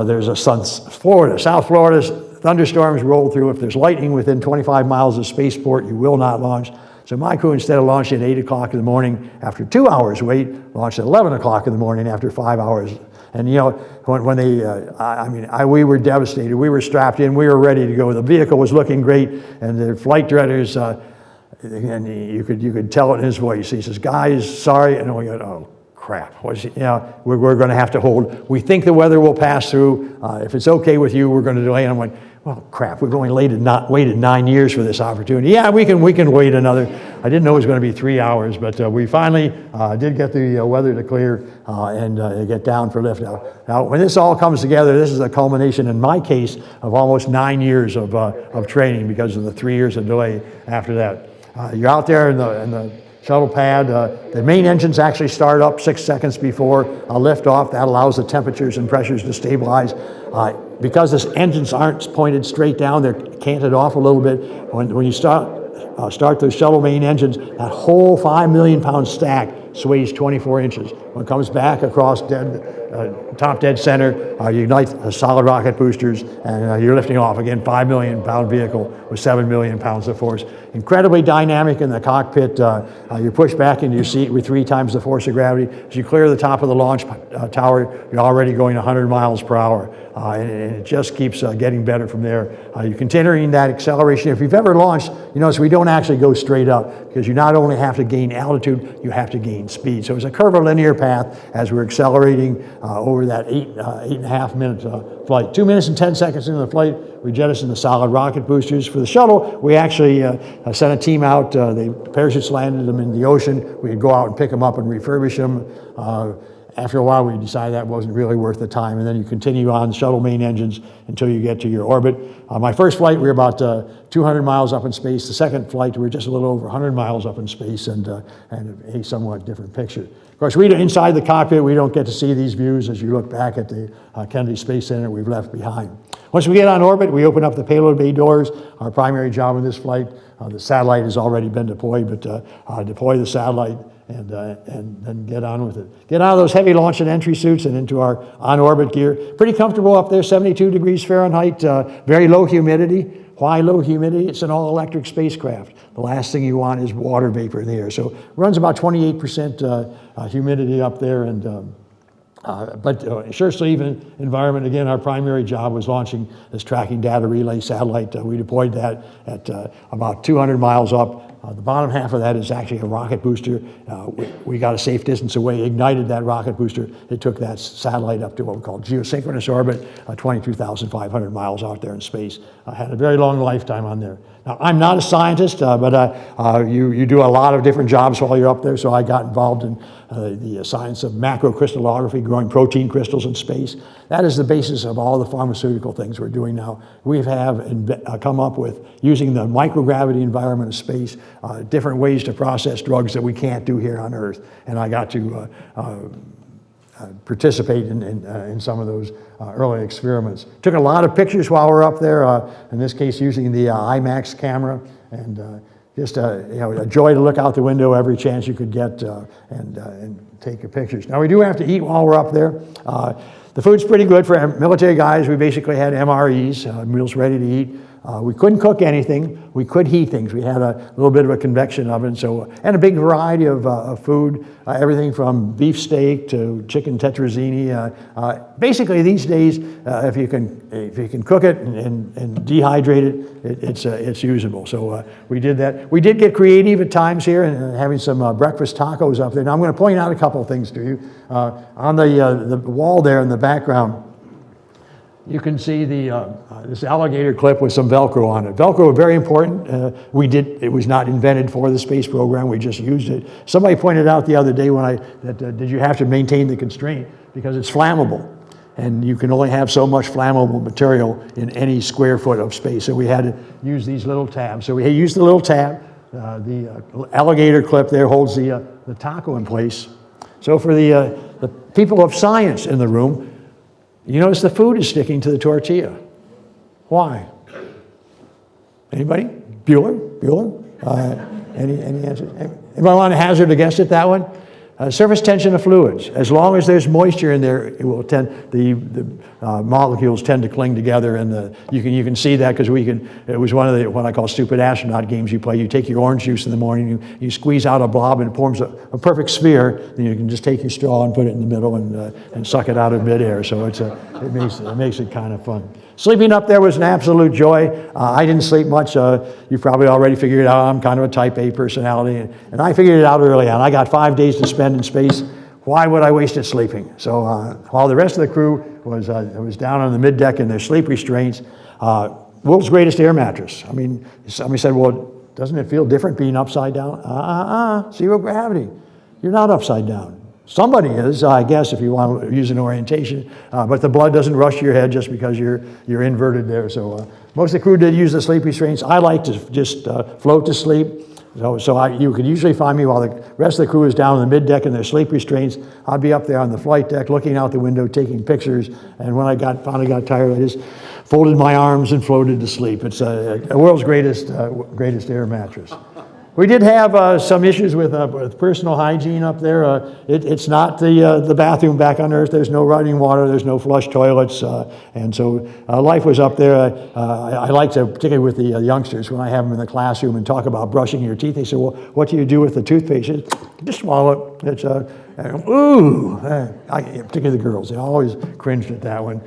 There's a South Florida's thunderstorms roll through. If there's lightning within 25 miles of spaceport, you will not launch. So my crew, instead of launching at 8 o'clock in the morning after 2 hours wait, launched at 11 o'clock in the morning after 5 hours. And you know, when they, we were devastated. We were strapped in. We were ready to go. The vehicle was looking great, and the flight directors, and you could tell it in his voice. He says, "Guys, sorry," and we go, "Oh crap! We're going to have to hold. We think the weather will pass through. If it's okay with you, we're going to delay." And I'm like, "Well, crap! We've only waited 9 years for this opportunity. Yeah, we can wait another." I didn't know it was going to be 3 hours, but we finally did get the weather to clear and get down for lift. Now, when this all comes together, this is a culmination, in my case, of almost 9 years of training because of the 3 years of delay after that. You're out there in the shuttle pad. The main engines actually start up 6 seconds before liftoff. That allows the temperatures and pressures to stabilize. Because the engines aren't pointed straight down, they're canted off a little bit. When you start those shuttle main engines, that whole 5 million pound stack sways 24 inches. When it comes back across top dead center, you ignite solid rocket boosters, and you're lifting off. Again, 5 million pound vehicle with 7 million pounds of force. Incredibly dynamic in the cockpit. You push back into your seat with 3 times the force of gravity. As you clear the top of the launch tower, you're already going 100 miles per hour. And it just keeps getting better from there. You're continuing that acceleration. If you've ever launched, you notice we don't actually go straight up because you not only have to gain altitude, you have to gain speed. So it's a curvilinear path as we're accelerating over that 8.5 minute flight. 2 minutes and 10 seconds into the flight, we jettison the solid rocket boosters. For the shuttle, we actually sent a team out. They parachutes landed them in the ocean. We could go out and pick them up and refurbish them. After a while, we decided that wasn't really worth the time, and then you continue on shuttle main engines until you get to your orbit. My first flight, we were about 200 miles up in space. The second flight, we were just a little over 100 miles up in space, and a somewhat different picture. Of course, inside the cockpit, we don't get to see these views as you look back at the Kennedy Space Center we've left behind. Once we get on orbit, we open up the payload bay doors. Our primary job in this flight, the satellite has already been deployed, but deploy the satellite and then get on with it. Get out of those heavy launch and entry suits and into our on-orbit gear. Pretty comfortable up there, 72 degrees Fahrenheit, very low humidity. Why low humidity? It's an all-electric spacecraft. The last thing you want is water vapor in the air. So it runs about 28% humidity up there, and but sure sleeve environment. Again, our primary job was launching this tracking data relay satellite. We deployed that at about 200 miles up. The bottom half of that is actually a rocket booster. We got a safe distance away, ignited that rocket booster. It took that satellite up to what we call geosynchronous orbit, 22,500 miles out there in space. Had a very long lifetime on there. Now, I'm not a scientist, but you do a lot of different jobs while you're up there, so I got involved in the science of macrocrystallography, growing protein crystals in space. That is the basis of all the pharmaceutical things we're doing now. We have come up with, using the microgravity environment of space, different ways to process drugs that we can't do here on Earth. And I got to participate in some of those early experiments. Took a lot of pictures while we're up there, in this case using the IMAX camera, and just a joy to look out the window every chance you could get and take your pictures. Now we do have to eat while we're up there. The food's pretty good for military guys. We basically had MREs, meals ready to eat. We couldn't cook anything. We could heat things. We had a little bit of a convection oven, and a big variety of food, everything from beef steak to chicken tetrazzini. Basically, these days, if you can cook it and dehydrate it, it's usable. So we did that. We did get creative at times here and having some breakfast tacos up there. Now I'm going to point out a couple of things to you. On the wall there in the background, you can see this alligator clip with some Velcro on it. Velcro, very important. It was not invented for the space program. We just used it. Somebody pointed out the other day did you have to maintain the constraint because it's flammable, and you can only have so much flammable material in any square foot of space. So we had to use these little tabs. So we used the little tab. The alligator clip there holds the taco in place. So for the people of science in the room, you notice the food is sticking to the tortilla. Why? Anybody? Bueller? Any answers? Anybody want to hazard a guess at that one? Surface tension of fluids. As long as there's moisture in there, it will the molecules tend to cling together, and you can see that because it was one of what I call stupid astronaut games you play. You take your orange juice in the morning, you squeeze out a blob, and it forms a perfect sphere. Then you can just take your straw and put it in the middle and suck it out of midair. So it makes it kind of fun. Sleeping up there was an absolute joy. I didn't sleep much. You probably already figured it out. I'm kind of a type A personality, and I figured it out early on. I got 5 days to spend in space. Why would I waste it sleeping? So while the rest of the crew was down on the middeck in their sleep restraints, world's greatest air mattress. I mean, somebody said, well, doesn't it feel different being upside down? Zero gravity. You're not upside down. Somebody is, I guess, if you want to use an orientation, but the blood doesn't rush to your head just because you're inverted there. So most of the crew did use the sleep restraints. I like to just float to sleep. So you could usually find me while the rest of the crew is down on the middeck in their sleep restraints. I'd be up there on the flight deck looking out the window, taking pictures, and when I finally got tired, I just folded my arms and floated to sleep. It's a world's greatest air mattress. We did have some issues with personal hygiene up there. It's not the bathroom back on Earth. There's no running water. There's no flush toilets. And so life was up there. I like to, particularly with the youngsters, when I have them in the classroom and talk about brushing your teeth, they say, well, what do you do with the toothpaste? Just swallow it. It's particularly the girls. They always cringed at that one.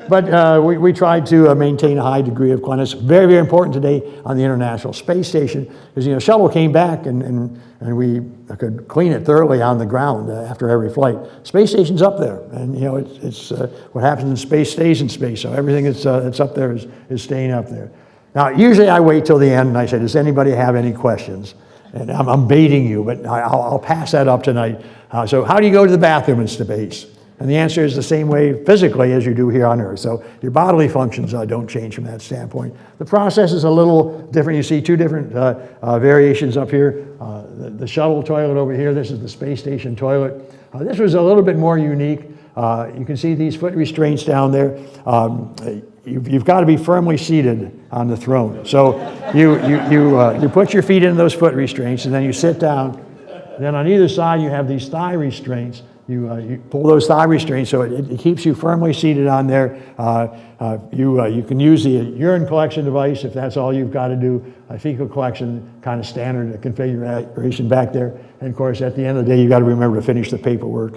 But we tried to maintain a high degree of cleanliness. Very, very important today on the International Space Station, because shuttle came back and we could clean it thoroughly on the ground after every flight. Space station's up there, and it's what happens in space stays in space. So everything that's up there is staying up there. Now, usually I wait till the end and I say, does anybody have any questions? And I'm baiting you, but I'll pass that up tonight. So how do you go to the bathroom in space? And the answer is the same way physically as you do here on Earth. So your bodily functions don't change from that standpoint. The process is a little different. You see two different variations up here. The shuttle toilet over here, this is the space station toilet. This was a little bit more unique. You can see these foot restraints down there. You've got to be firmly seated on the throne. So you put your feet in those foot restraints, and then you sit down. Then on either side, you have these thigh restraints. You pull those thigh restraints so it keeps you firmly seated on there. You can use the urine collection device if that's all you've got to do. A fecal collection, kind of standard configuration back there. And of course, at the end of the day, you got to remember to finish the paperwork.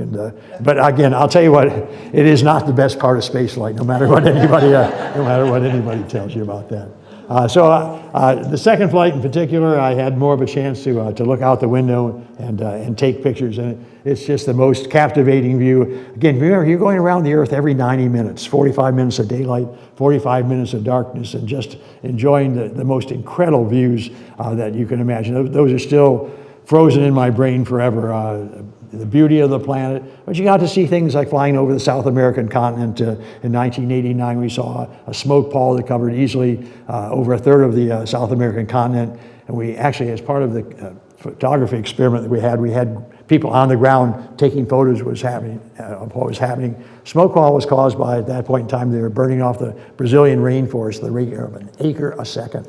But again, I'll tell you what, it is not the best part of spaceflight, no matter what anybody tells you about that. The second flight in particular, I had more of a chance to look out the window and take pictures, and it's just the most captivating view. Again, remember, you're going around the Earth every 90 minutes, 45 minutes of daylight, 45 minutes of darkness, and just enjoying the most incredible views that you can imagine. Those are still frozen in my brain forever. The beauty of the planet. But you got to see things like flying over the South American continent. In 1989, we saw a smoke pall that covered easily over a third of the South American continent. And we actually, as part of the photography experiment that we had people on the ground taking photos of what was happening. Smoke pall was caused by, at that point in time, they were burning off the Brazilian rainforest, the rate of an acre a second.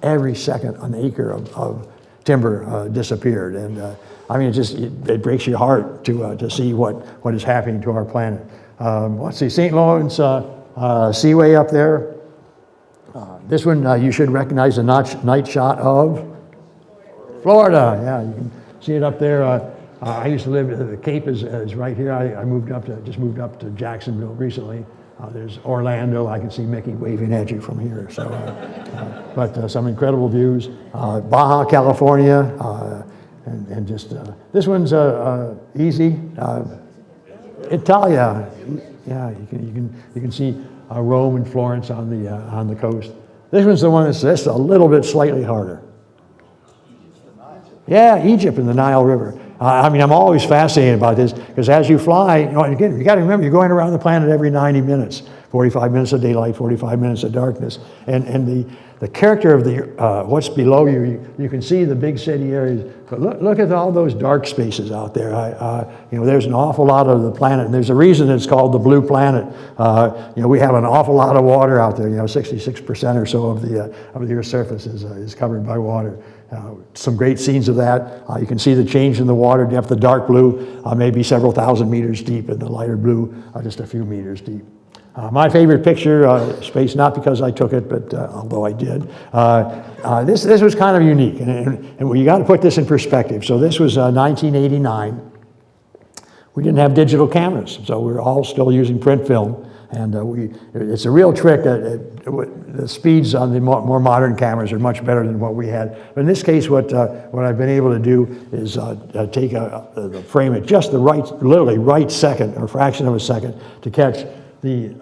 Every second, an acre of timber disappeared. And I mean, it breaks your heart to see what is happening to our planet. Let's see, St. Lawrence Seaway up there. This one you should recognize the night shot of Florida. Yeah, you can see it up there. I used to live, the Cape is right here. I just moved up to Jacksonville recently. There's Orlando. I can see Mickey waving at you from here. So, but some incredible views. Baja, California, and just this one's easy. Italia. Yeah, you can see Rome and Florence on the coast. This one's the one that's just a little bit slightly harder. Yeah, Egypt and the Nile River. I mean, I'm always fascinated about this because as you fly, again, you got to remember, you're going around the planet every 90 minutes, 45 minutes of daylight, 45 minutes of darkness, and the character of the what's below you, you can see the big city areas, but look at all those dark spaces out there. There's an awful lot of the planet, and there's a reason it's called the blue planet. We have an awful lot of water out there. 66% or so of the Earth's surface is covered by water. Some great scenes of that. You can see the change in the water depth. The dark blue maybe several thousand meters deep, and the lighter blue just a few meters deep. My favorite picture, space, not because I took it, but although I did. This was kind of unique, and you got to put this in perspective. So this was 1989. We didn't have digital cameras, so we're all still using print film. And it's a real trick. The speeds on the more modern cameras are much better than what we had. But in this case, what I've been able to do is take the frame at just the literally right second, or fraction of a second, to catch the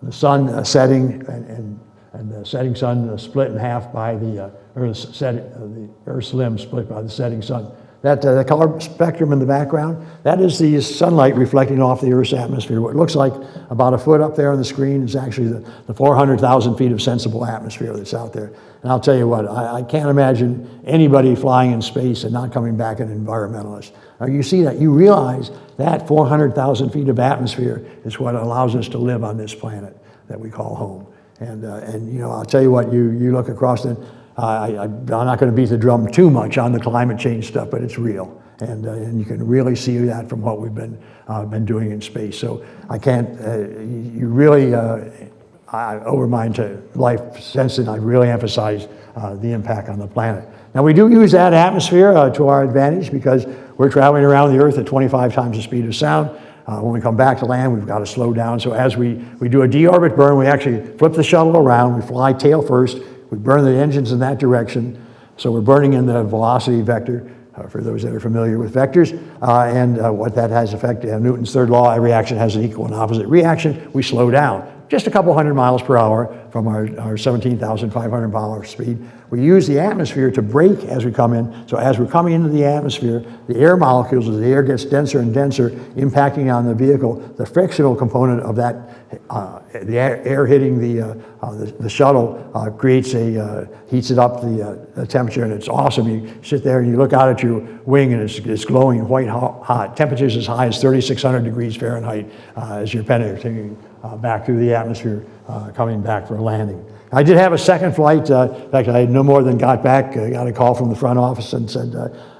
sun setting and the setting sun split in half by the Earth's limb split by the setting sun. The color spectrum in the background, that is the sunlight reflecting off the Earth's atmosphere. What looks like about a foot up there on the screen is actually the 400,000 feet of sensible atmosphere that's out there. And I'll tell you what, I can't imagine anybody flying in space and not coming back an environmentalist. Now you see that, you realize that 400,000 feet of atmosphere is what allows us to live on this planet that we call home. And I'll tell you what, you look across it, I'm not going to beat the drum too much on the climate change stuff, but it's real, and you can really see that from what we've been doing in space. So I can't. You really, over my life since then, I really emphasized the impact on the planet. Now we do use that atmosphere to our advantage because we're traveling around the Earth at 25 times the speed of sound. When we come back to land, we've got to slow down. So as we do a deorbit burn, we actually flip the shuttle around. We fly tail first. We burn the engines in that direction, so we're burning in the velocity vector, for those that are familiar with vectors, and what that has effect, Newton's third law, every action has an equal and opposite reaction. We slow down just a couple hundred miles per hour from our 17,500 mile speed. We use the atmosphere to brake as we come in. So as we're coming into the atmosphere, the air molecules, as the air gets denser and denser, impacting on the vehicle, the frictional component of that, the air hitting the shuttle heats it up the temperature, and it's awesome. You sit there and you look out at your wing, and it's glowing white hot. Temperatures as high as 3,600 degrees Fahrenheit as you're penetrating back through the atmosphere, coming back for a landing. I did have a second flight. In fact, I had no more than got back, got a call from the front office and said,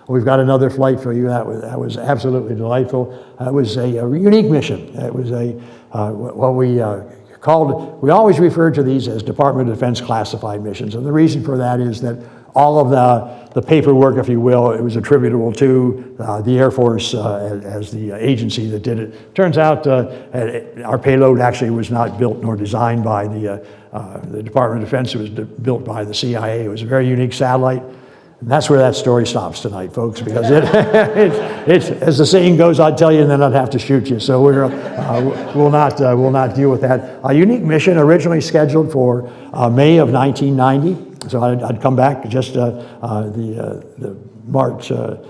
we've got another flight for you. That was absolutely delightful. It was a unique mission. It was what we we always referred to these as Department of Defense classified missions. And the reason for that is that all of the paperwork, if you will, it was attributable to the Air Force as the agency that did it. Turns out our payload actually was not built nor designed by the Department of Defense. It was built by the CIA. It was a very unique satellite. And that's where that story stops tonight, folks, because it's as the saying goes, I'd tell you and then I'd have to shoot you. So we'll not deal with that. A unique mission originally scheduled for May of 1990. So I'd come back just the March of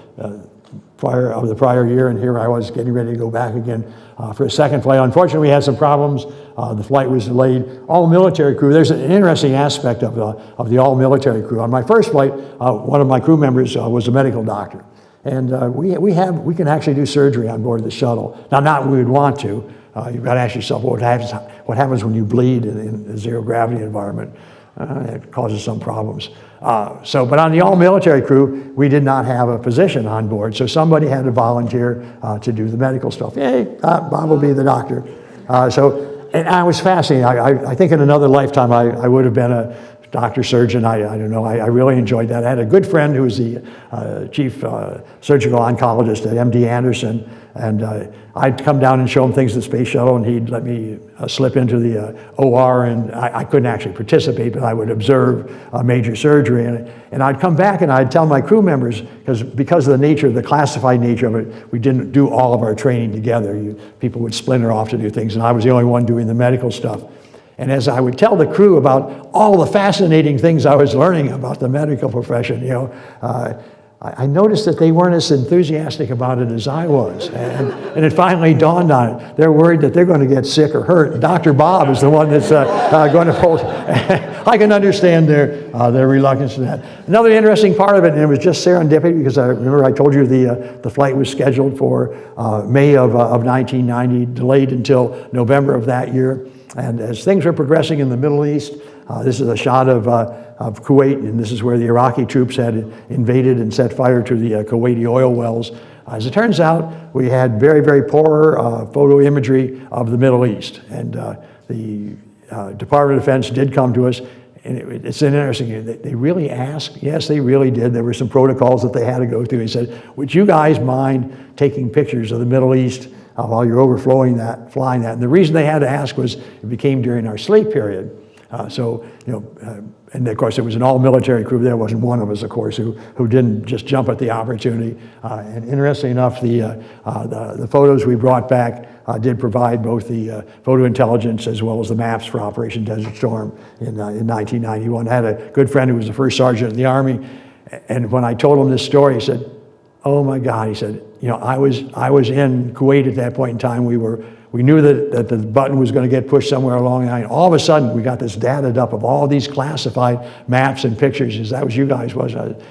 the prior year, and here I was getting ready to go back again for a second flight. Unfortunately, we had some problems. The flight was delayed. All military crew, there's an interesting aspect of the all military crew. On my first flight, one of my crew members was a medical doctor. And we can actually do surgery on board the shuttle. Now, not we would want to. You've got to ask yourself what happens when you bleed in a zero gravity environment. It causes some problems. But on the all-military crew, we did not have a physician on board, so somebody had to volunteer to do the medical stuff. Hey, Bob will be the doctor. And I was fascinated. I think in another lifetime I would have been a doctor, surgeon. I don't know. I really enjoyed that. I had a good friend who was the chief surgical oncologist at MD Anderson, and I'd come down and show him things in the space shuttle, and he'd let me slip into the OR, and I couldn't actually participate, but I would observe major surgery. And I'd come back and I'd tell my crew members, because of the nature, the classified nature of it, we didn't do all of our training together. People would splinter off to do things, and I was the only one doing the medical stuff. And as I would tell the crew about all the fascinating things I was learning about the medical profession, I noticed that they weren't as enthusiastic about it as I was. And it finally dawned on it. They're worried that they're going to get sick or hurt. Dr. Bob is the one that's going to pull. I can understand their reluctance to that. Another interesting part of it, and it was just serendipity, because I remember I told you the flight was scheduled for May of 1990, delayed until November of that year. And as things were progressing in the Middle East, this is a shot of Kuwait, and this is where the Iraqi troops had invaded and set fire to the Kuwaiti oil wells. As it turns out, we had very, very poor photo imagery of the Middle East. And the Department of Defense did come to us, and it's interesting. They really asked. Yes, they really did. There were some protocols that they had to go through. They said, would you guys mind taking pictures of the Middle East while you're flying that? And the reason they had to ask was it became during our sleep period. And of course, it was an all-military crew. There wasn't one of us, of course, who didn't just jump at the opportunity. And interestingly enough, the photos we brought back did provide both the photo intelligence as well as the maps for Operation Desert Storm in 1991. I had a good friend who was the first sergeant in the Army, and when I told him this story, he said, "Oh my God," he said, I was in Kuwait at that point in time. We knew that the button was going to get pushed somewhere along the line. All of a sudden, we got this data up of all these classified maps and pictures. Is that was you guys?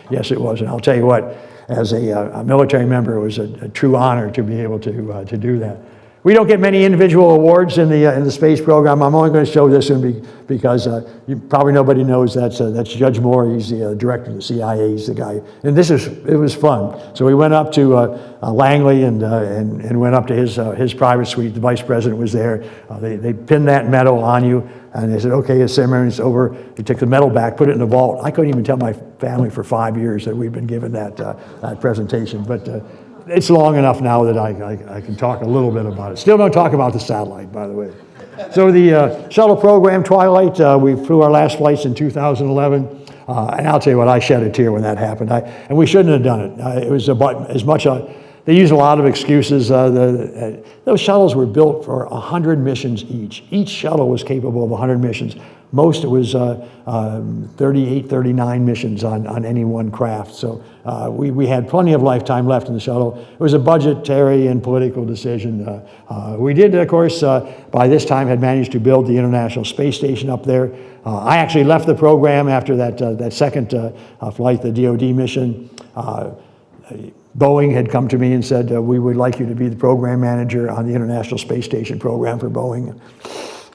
Yes, it was. And I'll tell you what, as a military member, it was a true honor to be able to do that. We don't get many individual awards in the space program. I'm only going to show this one because probably nobody knows that's Judge Moore. He's the director of the CIA. He's the guy. And it was fun. So we went up to Langley and went up to his private suite. The vice president was there. They pinned that medal on you, and they said, "Okay, the ceremony's over." They took the medal back, put it in the vault. I couldn't even tell my family for 5 years that we'd been given that presentation, but. It's long enough now that I can talk a little bit about it. Still don't talk about the satellite, by the way. So the shuttle program, Twilight, we flew our last flights in 2011. And I'll tell you what, I shed a tear when that happened. And we shouldn't have done it. It was about as much they use a lot of excuses. Those shuttles were built for 100 missions each. Each shuttle was capable of 100 missions. Most, it was 38, 39 missions on any one craft. So we had plenty of lifetime left in the shuttle. It was a budgetary and political decision. We did, of course, by this time had managed to build the International Space Station up there. I actually left the program after that second flight, the DoD mission. Boeing had come to me and said, we would like you to be the program manager on the International Space Station program for Boeing.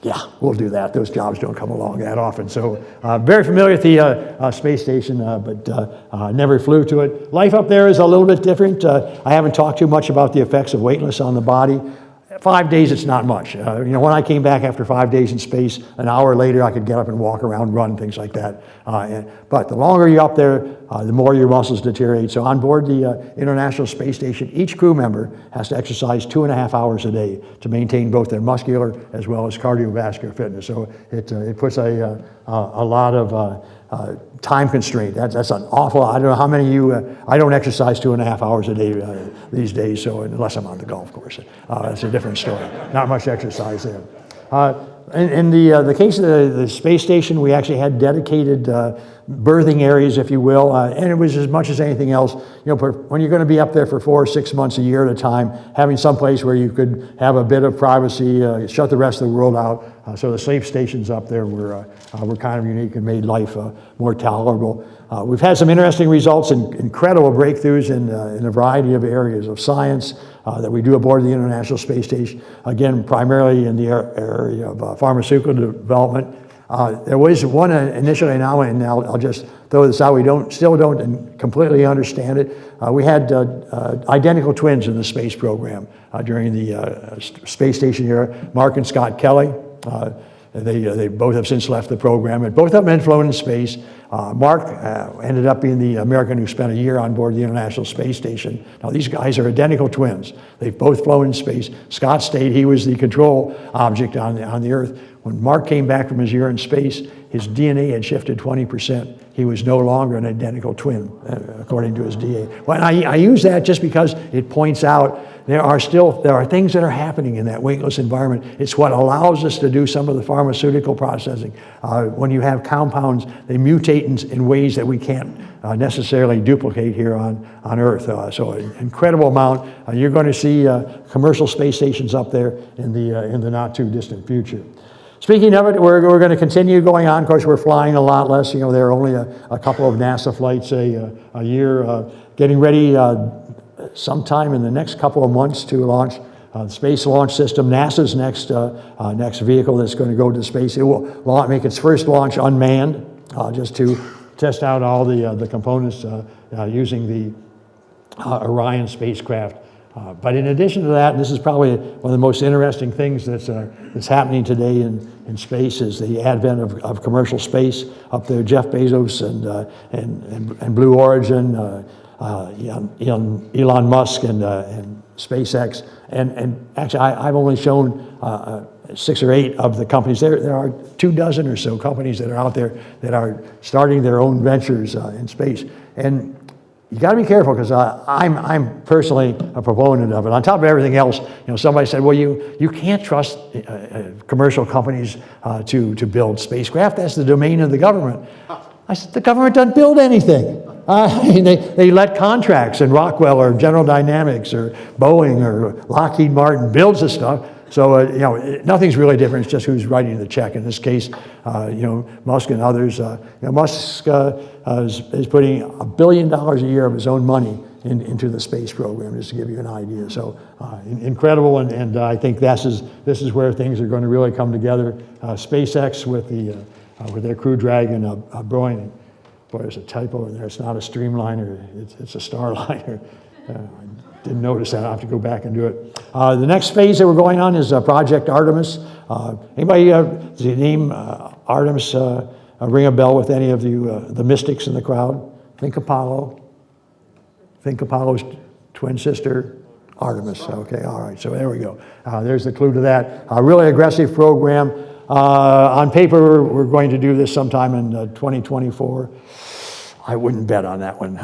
Yeah, we'll do that. Those jobs don't come along that often. So very familiar with the space station, but never flew to it. Life up there is a little bit different. I haven't talked too much about the effects of weightlessness on the body. 5 days, it's not much. When I came back after 5 days in space, an hour later I could get up and walk around, run, things like that. But the longer you're up there, the more your muscles deteriorate. So on board the International Space Station, each crew member has to exercise 2.5 hours a day to maintain both their muscular as well as cardiovascular fitness. So it puts a lot of time constraint. That's an awful. I don't know how many of you. I don't exercise 2.5 hours a day these days. So unless I'm on the golf course, that's a different story. Not much exercise there. In the case of the space station, we actually had dedicated berthing areas, if you will, and it was as much as anything else. When you're going to be up there for 4 or 6 months a year at a time, having some place where you could have a bit of privacy, shut the rest of the world out. So the space stations up there were kind of unique and made life more tolerable. We've had some interesting results and incredible breakthroughs in a variety of areas of science that we do aboard the International Space Station. Again, primarily in the area of pharmaceutical development. There was one initially now, and I'll just throw this out. We still don't completely understand it. We had identical twins in the space program during the space station era, Mark and Scott Kelly. They both have since left the program, and both of them had flown in space. Mark ended up being the American who spent a year on board the International Space Station. Now, these guys are identical twins. They've both flown in space. Scott stayed. He was the control object on the Earth. When Mark came back from his year in space, his DNA had shifted 20%. He was no longer an identical twin, according to his DNA. Well, I use that just because it points out there are things that are happening in that weightless environment. It's what allows us to do some of the pharmaceutical processing. When you have compounds, they mutate in ways that we can't necessarily duplicate here on Earth. So an incredible amount. You're going to see commercial space stations up there in the not too distant future. Speaking of it, we're going to continue going on. Of course, we're flying a lot less. You know, there are only a couple of NASA flights a year. Getting ready sometime in the next couple of months to launch the Space Launch System, NASA's next vehicle that's going to go to space. It will make its first launch unmanned, just to test out all the components using the Orion spacecraft. But in addition to that, and this is probably one of the most interesting things that's happening today in space, is the advent of commercial space up there. Jeff Bezos and Blue Origin, Elon Musk and SpaceX, and actually I've only shown 6 or 8 of the companies. There are 24 or so companies that are out there that are starting their own ventures in space. And you got to be careful, because I'm personally a proponent of it. On top of everything else, somebody said, well, you can't trust commercial companies to build spacecraft. That's the domain of the government. I said, the government doesn't build anything. They let contracts, and Rockwell or General Dynamics or Boeing or Lockheed Martin builds the stuff. So, nothing's really different. It's just who's writing the check. In this case, Musk and others. Musk is putting $1 billion a year of his own money into the space program, just to give you an idea. So, incredible, and I think this is where things are going to really come together. SpaceX with their Crew Dragon, Boeing. Boy, there's a typo in there. It's not a Streamliner. It's a Starliner. Didn't notice that. I'll have to go back and do it. The next phase that we're going on is Project Artemis. Anybody, does the name Artemis ring a bell with any of you, the mystics in the crowd? Think Apollo. Think Apollo's twin sister, Artemis. Okay, all right, so there we go. There's the clue to that. A really aggressive program. On paper, we're going to do this sometime in 2024. I wouldn't bet on that one.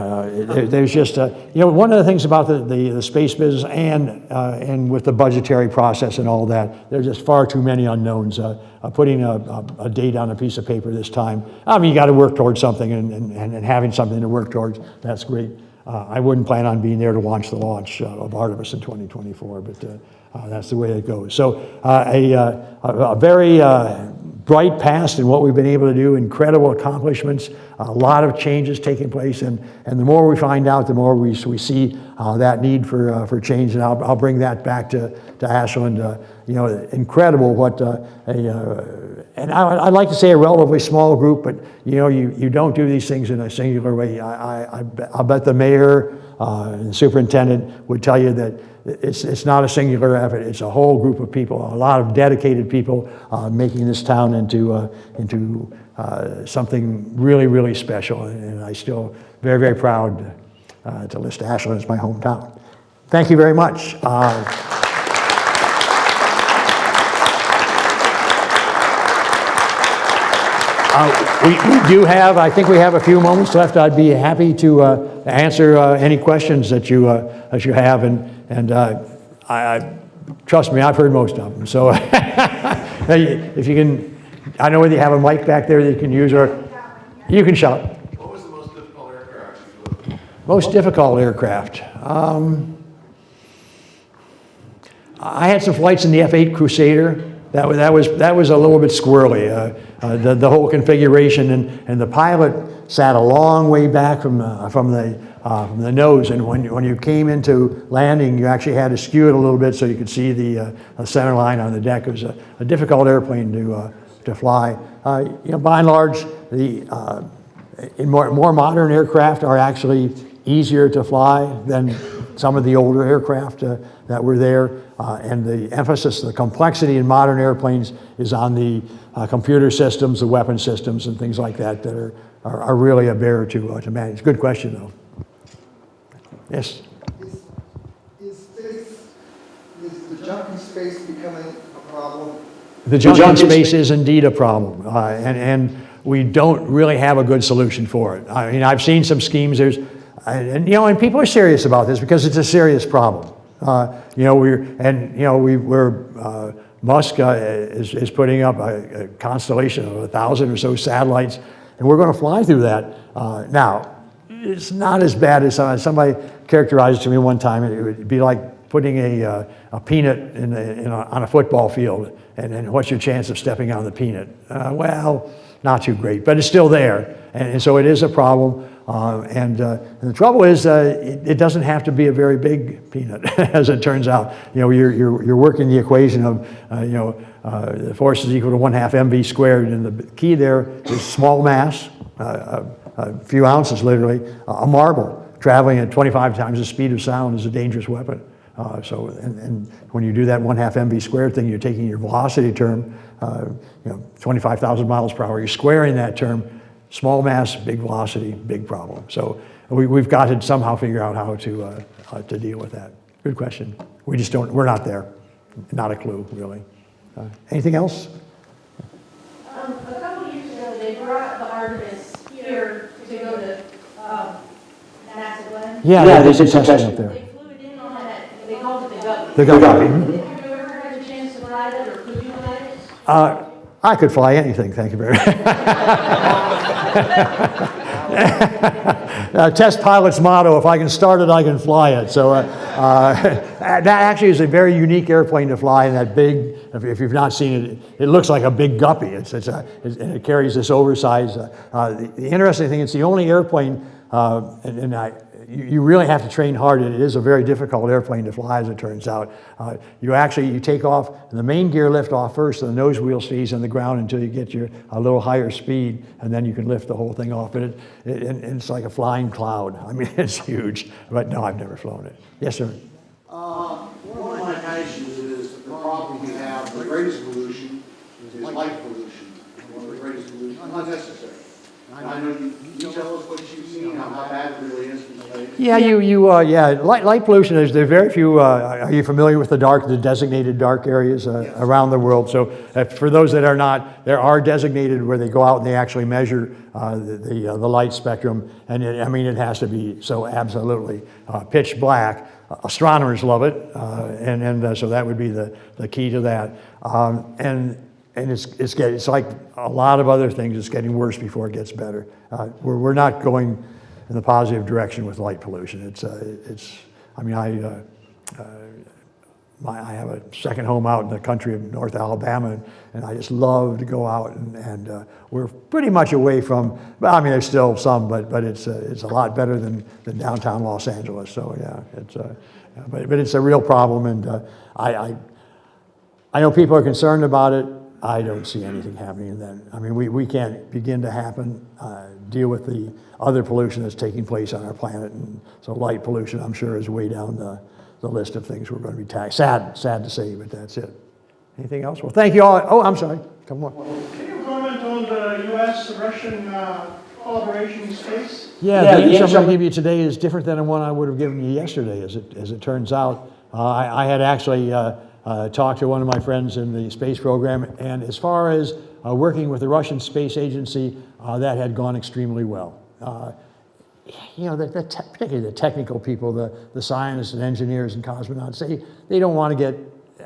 There's just, one of the things about the space business and with the budgetary process and all that, there's just far too many unknowns. Putting a date on a piece of paper this time, you got to work towards something, and having something to work towards, that's great. I wouldn't plan on being there to launch of Artemis in 2024, but that's the way it goes. So a very bright past in what we've been able to do, incredible accomplishments, a lot of changes taking place, and the more we find out, the more we see that need for change, and I'll bring that back to Ashland. Incredible what and I'd like to say a relatively small group, but you don't do these things in a singular way. I'll bet the mayor and the superintendent would tell you that it's not a singular effort. It's a whole group of people, a lot of dedicated people making this town into something really, really special. And I still very, very proud to list Ashland as my hometown. Thank you very much. We do have, I think we have a few moments left. I'd be happy to answer any questions that you have, and I trust me, I've heard most of them. So if you can, I know whether you have a mic back there that you can use, or you can shout. What was the most difficult aircraft you flew? Most difficult aircraft. I had some flights in the F-8 Crusader. That was a little bit squirrely. The whole configuration, and the pilot sat a long way back from the nose, and when you came into landing, you actually had to skew it a little bit so you could see the center line on the deck. It was a difficult airplane to fly. By and large, in more modern aircraft are actually easier to fly than some of the older aircraft that were there. And the emphasis, the complexity in modern airplanes is on the computer systems, the weapon systems, and things like that that are really a bear to manage. Good question, though. Yes? Is the junk in space becoming a problem? The junk in space is indeed a problem, and we don't really have a good solution for it. I mean, I've seen some schemes. And people are serious about this because it's a serious problem. Musk is putting up a constellation of 1,000 or so satellites, and we're going to fly through that. Now, it's not as bad as somebody characterized it to me one time. It would be like putting a peanut on a football field, and what's your chance of stepping on the peanut? Well, not too great, but it's still there, and so it is a problem. And the trouble is, it doesn't have to be a very big peanut, as it turns out. You're working the equation of, the force is equal to 1/2 mv squared, and the key there is small mass, a few ounces literally. A marble traveling at 25 times the speed of sound is a dangerous weapon. And when you do that 1/2 mv squared thing, you're taking your velocity term, 25,000 miles per hour. You're squaring that term. Small mass, big velocity, big problem. So we've got to somehow figure out how to deal with that. Good question. We just don't. We're not there. Not a clue, really. Anything else? A couple of years ago, they brought the Artemis here to go to NASA Glen. Yeah, they did testing up there. They flew it in on that. They called it the Guppy. The Guppy. Have you ever had a chance to fly it, or could you fly it? I could fly anything, thank you very much. Test pilot's motto, if I can start it, I can fly it. So that actually is a very unique airplane to fly, and that big, if you've not seen it, it looks like a big guppy. And it carries this oversized, the interesting thing, it's the only airplane, you really have to train hard. It is a very difficult airplane to fly, as it turns out. You take off, and the main gear lift off first, and the nose wheel stays on the ground until you get a little higher speed, and then you can lift the whole thing off. And it's like a flying cloud. I mean, it's huge. But no, I've never flown it. Yes, sir. One of my passions is the problem we have, the greatest pollution is light pollution. One of the greatest pollution, unnecessary. And I know you tell us what you've seen, how bad it really is in space. Yeah, light pollution is, there are very few, are you familiar with the designated dark areas around the world? So for those that are not, there are designated where they go out and they actually measure the light spectrum, and it has to be so absolutely pitch black. Astronomers love it, and so that would be the key to that. And it's like a lot of other things, it's getting worse before it gets better. We're not going in the positive direction with light pollution. I have a second home out in the country of North Alabama, and I just love to go out, and we're pretty much away from, there's still some, but it's a lot better than downtown Los Angeles. So yeah, but it's a real problem, and I know people are concerned about it. I don't see anything happening then. We can't begin to deal with the other pollution that's taking place on our planet, and so light pollution, I'm sure, is way down the list of things we're going to be taxed. Sad to say, but that's it. Anything else? Well, thank you all. Oh, I'm sorry. Come on. Can you comment on the U.S.-Russian collaboration in space? Yeah, the answer I'm going to give you today is different than the one I would have given you yesterday, as it turns out. I had actually talked to one of my friends in the space program, and as far as working with the Russian Space Agency, that had gone extremely well. Particularly the technical people, the scientists and engineers and cosmonauts, they don't want to get,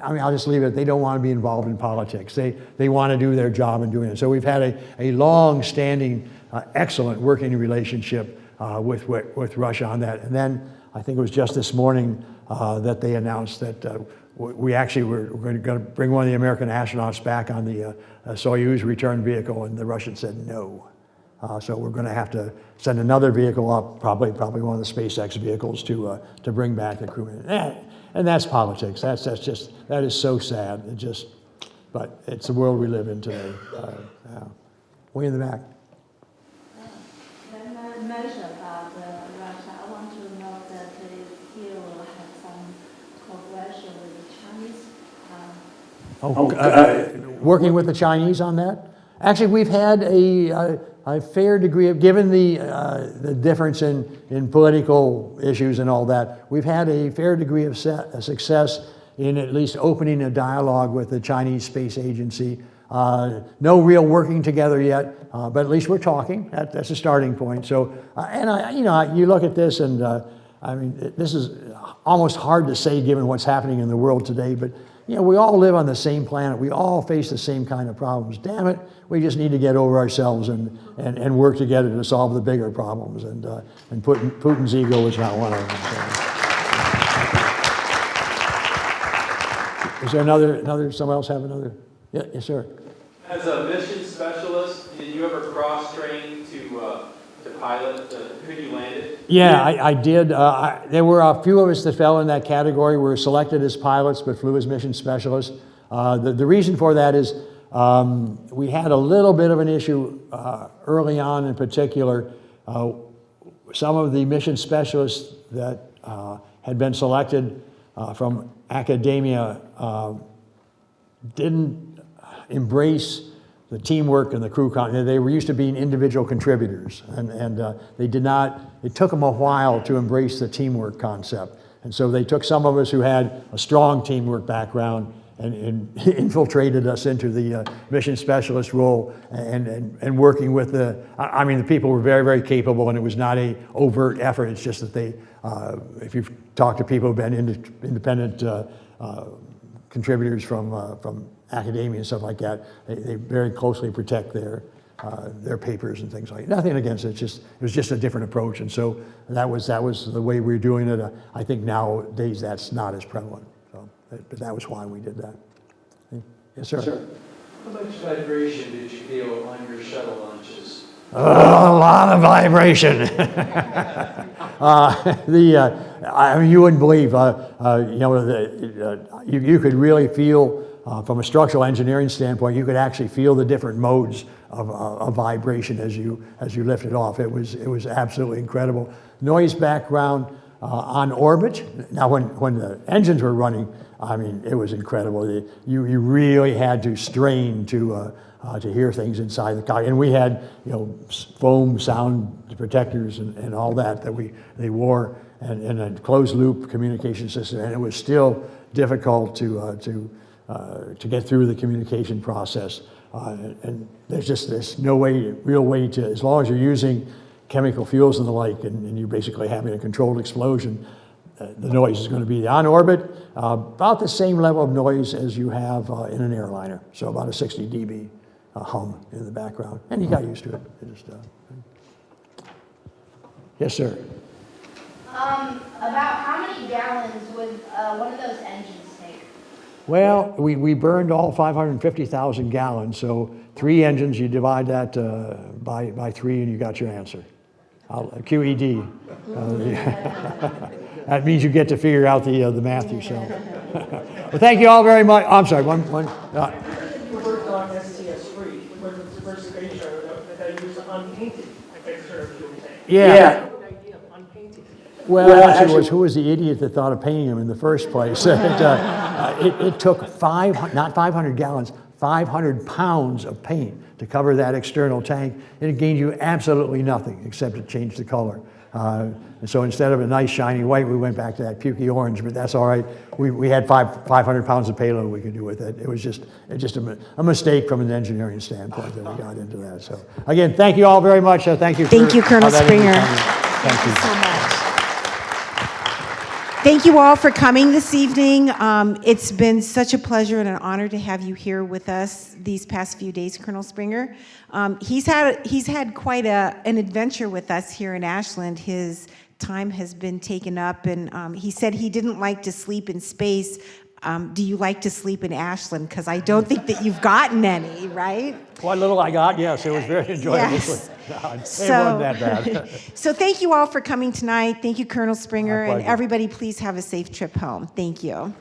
I'll just leave it, they don't want to be involved in politics. They want to do their job in doing it. So we've had a long-standing, excellent working relationship with Russia on that. And then I think it was just this morning that they announced that we actually were going to bring one of the American astronauts back on the Soyuz return vehicle, and the Russians said no. So we're going to have to send another vehicle up, probably one of the SpaceX vehicles, to bring back the crewmen. And that's politics. That is so sad. but it's the world we live in today. Way in the back. When I mentioned about Russia, I want to know that here will have some cooperation with the Chinese. Working with the Chinese on that? Actually, we've had a fair degree of, given the difference in political issues and all that, we've had a fair degree of success in at least opening a dialogue with the Chinese Space Agency. No real working together yet, but at least we're talking. That's a starting point. So, you look at this, and I mean, this is almost hard to say given what's happening in the world today, but we all live on the same planet. We all face the same kind of problems. Damn it, we just need to get over ourselves and work together to solve the bigger problems. And Putin's ego is not one of them. So. Is there another? Someone else have another? Yeah, yes, sir. As a mission specialist, did you ever cross-train to pilot? Could you land it? Yeah, I did. There were a few of us that fell in that category. We were selected as pilots, but flew as mission specialists. The reason for that is we had a little bit of an issue early on in particular. Some of the mission specialists that had been selected from academia didn't embrace the teamwork and the crew. They were used to being individual contributors, and they did not. It took them a while to embrace the teamwork concept, and so they took some of us who had a strong teamwork background and infiltrated us into the mission specialist role and working with the. I mean, the people were very, very capable, and it was not a overt effort. It's just that they, if you've talked to people who've been independent contributors from academia and stuff like that, they very closely protect their papers and things like that. Nothing against it. It was just a different approach, and so that was the way we were doing it. I think nowadays that's not as prevalent. So, but that was why we did that. Yes, sir. How much vibration did you feel on your shuttle launches? A lot of vibration. I mean, you wouldn't believe. You could really feel. From a structural engineering standpoint, you could actually feel the different modes of vibration as you lifted off. It was absolutely incredible. Noise background on orbit. Now, when the engines were running, I mean, it was incredible. You really had to strain to hear things inside the cockpit. And we had foam sound protectors and all that they wore, and a closed loop communication system, and it was still difficult to get through the communication process. And there's no real way to, as long as you're using chemical fuels and the like, and you're basically having a controlled explosion, the noise is going to be on orbit, about the same level of noise as you have in an airliner. So about a 60 dB hum in the background. And you got used to it. Yes, sir. About how many gallons would one of those engines take? Well, we burned all 550,000 gallons, so 3 engines, you divide that by 3 and you got your answer. QED. That means you get to figure out the math yourself. Well, thank you all very much. I'm sorry, one. You worked on STS-3, which was the first space shuttle that used unpainted fuel tank. Yeah. Good idea of unpainted. Well, actually, who was the idiot that thought of painting them in the first place? It took 500 gallons, 500 pounds of paint to cover that external tank, and it gained you absolutely nothing except to change the color. And so instead of a nice shiny white, we went back to that pukey orange, but that's all right. We had 500 pounds of payload we could do with it. It was just a mistake from an engineering standpoint that we got into that. So again, thank you all very much. Thank you. Thank you, Colonel Springer. Thank you so much. Thank you all for coming this evening. It's been such a pleasure and an honor to have you here with us these past few days, Colonel Springer. He's had quite an adventure with us here in Ashland. His time has been taken up, and he said he didn't like to sleep in space. Do you like to sleep in Ashland? Because I don't think that you've gotten any, right? What little I got, yes, it was very enjoyable. Yes. It wasn't that bad. So thank you all for coming tonight. Thank you, Colonel Springer, My and pleasure. everybody please have a safe trip home. Thank you.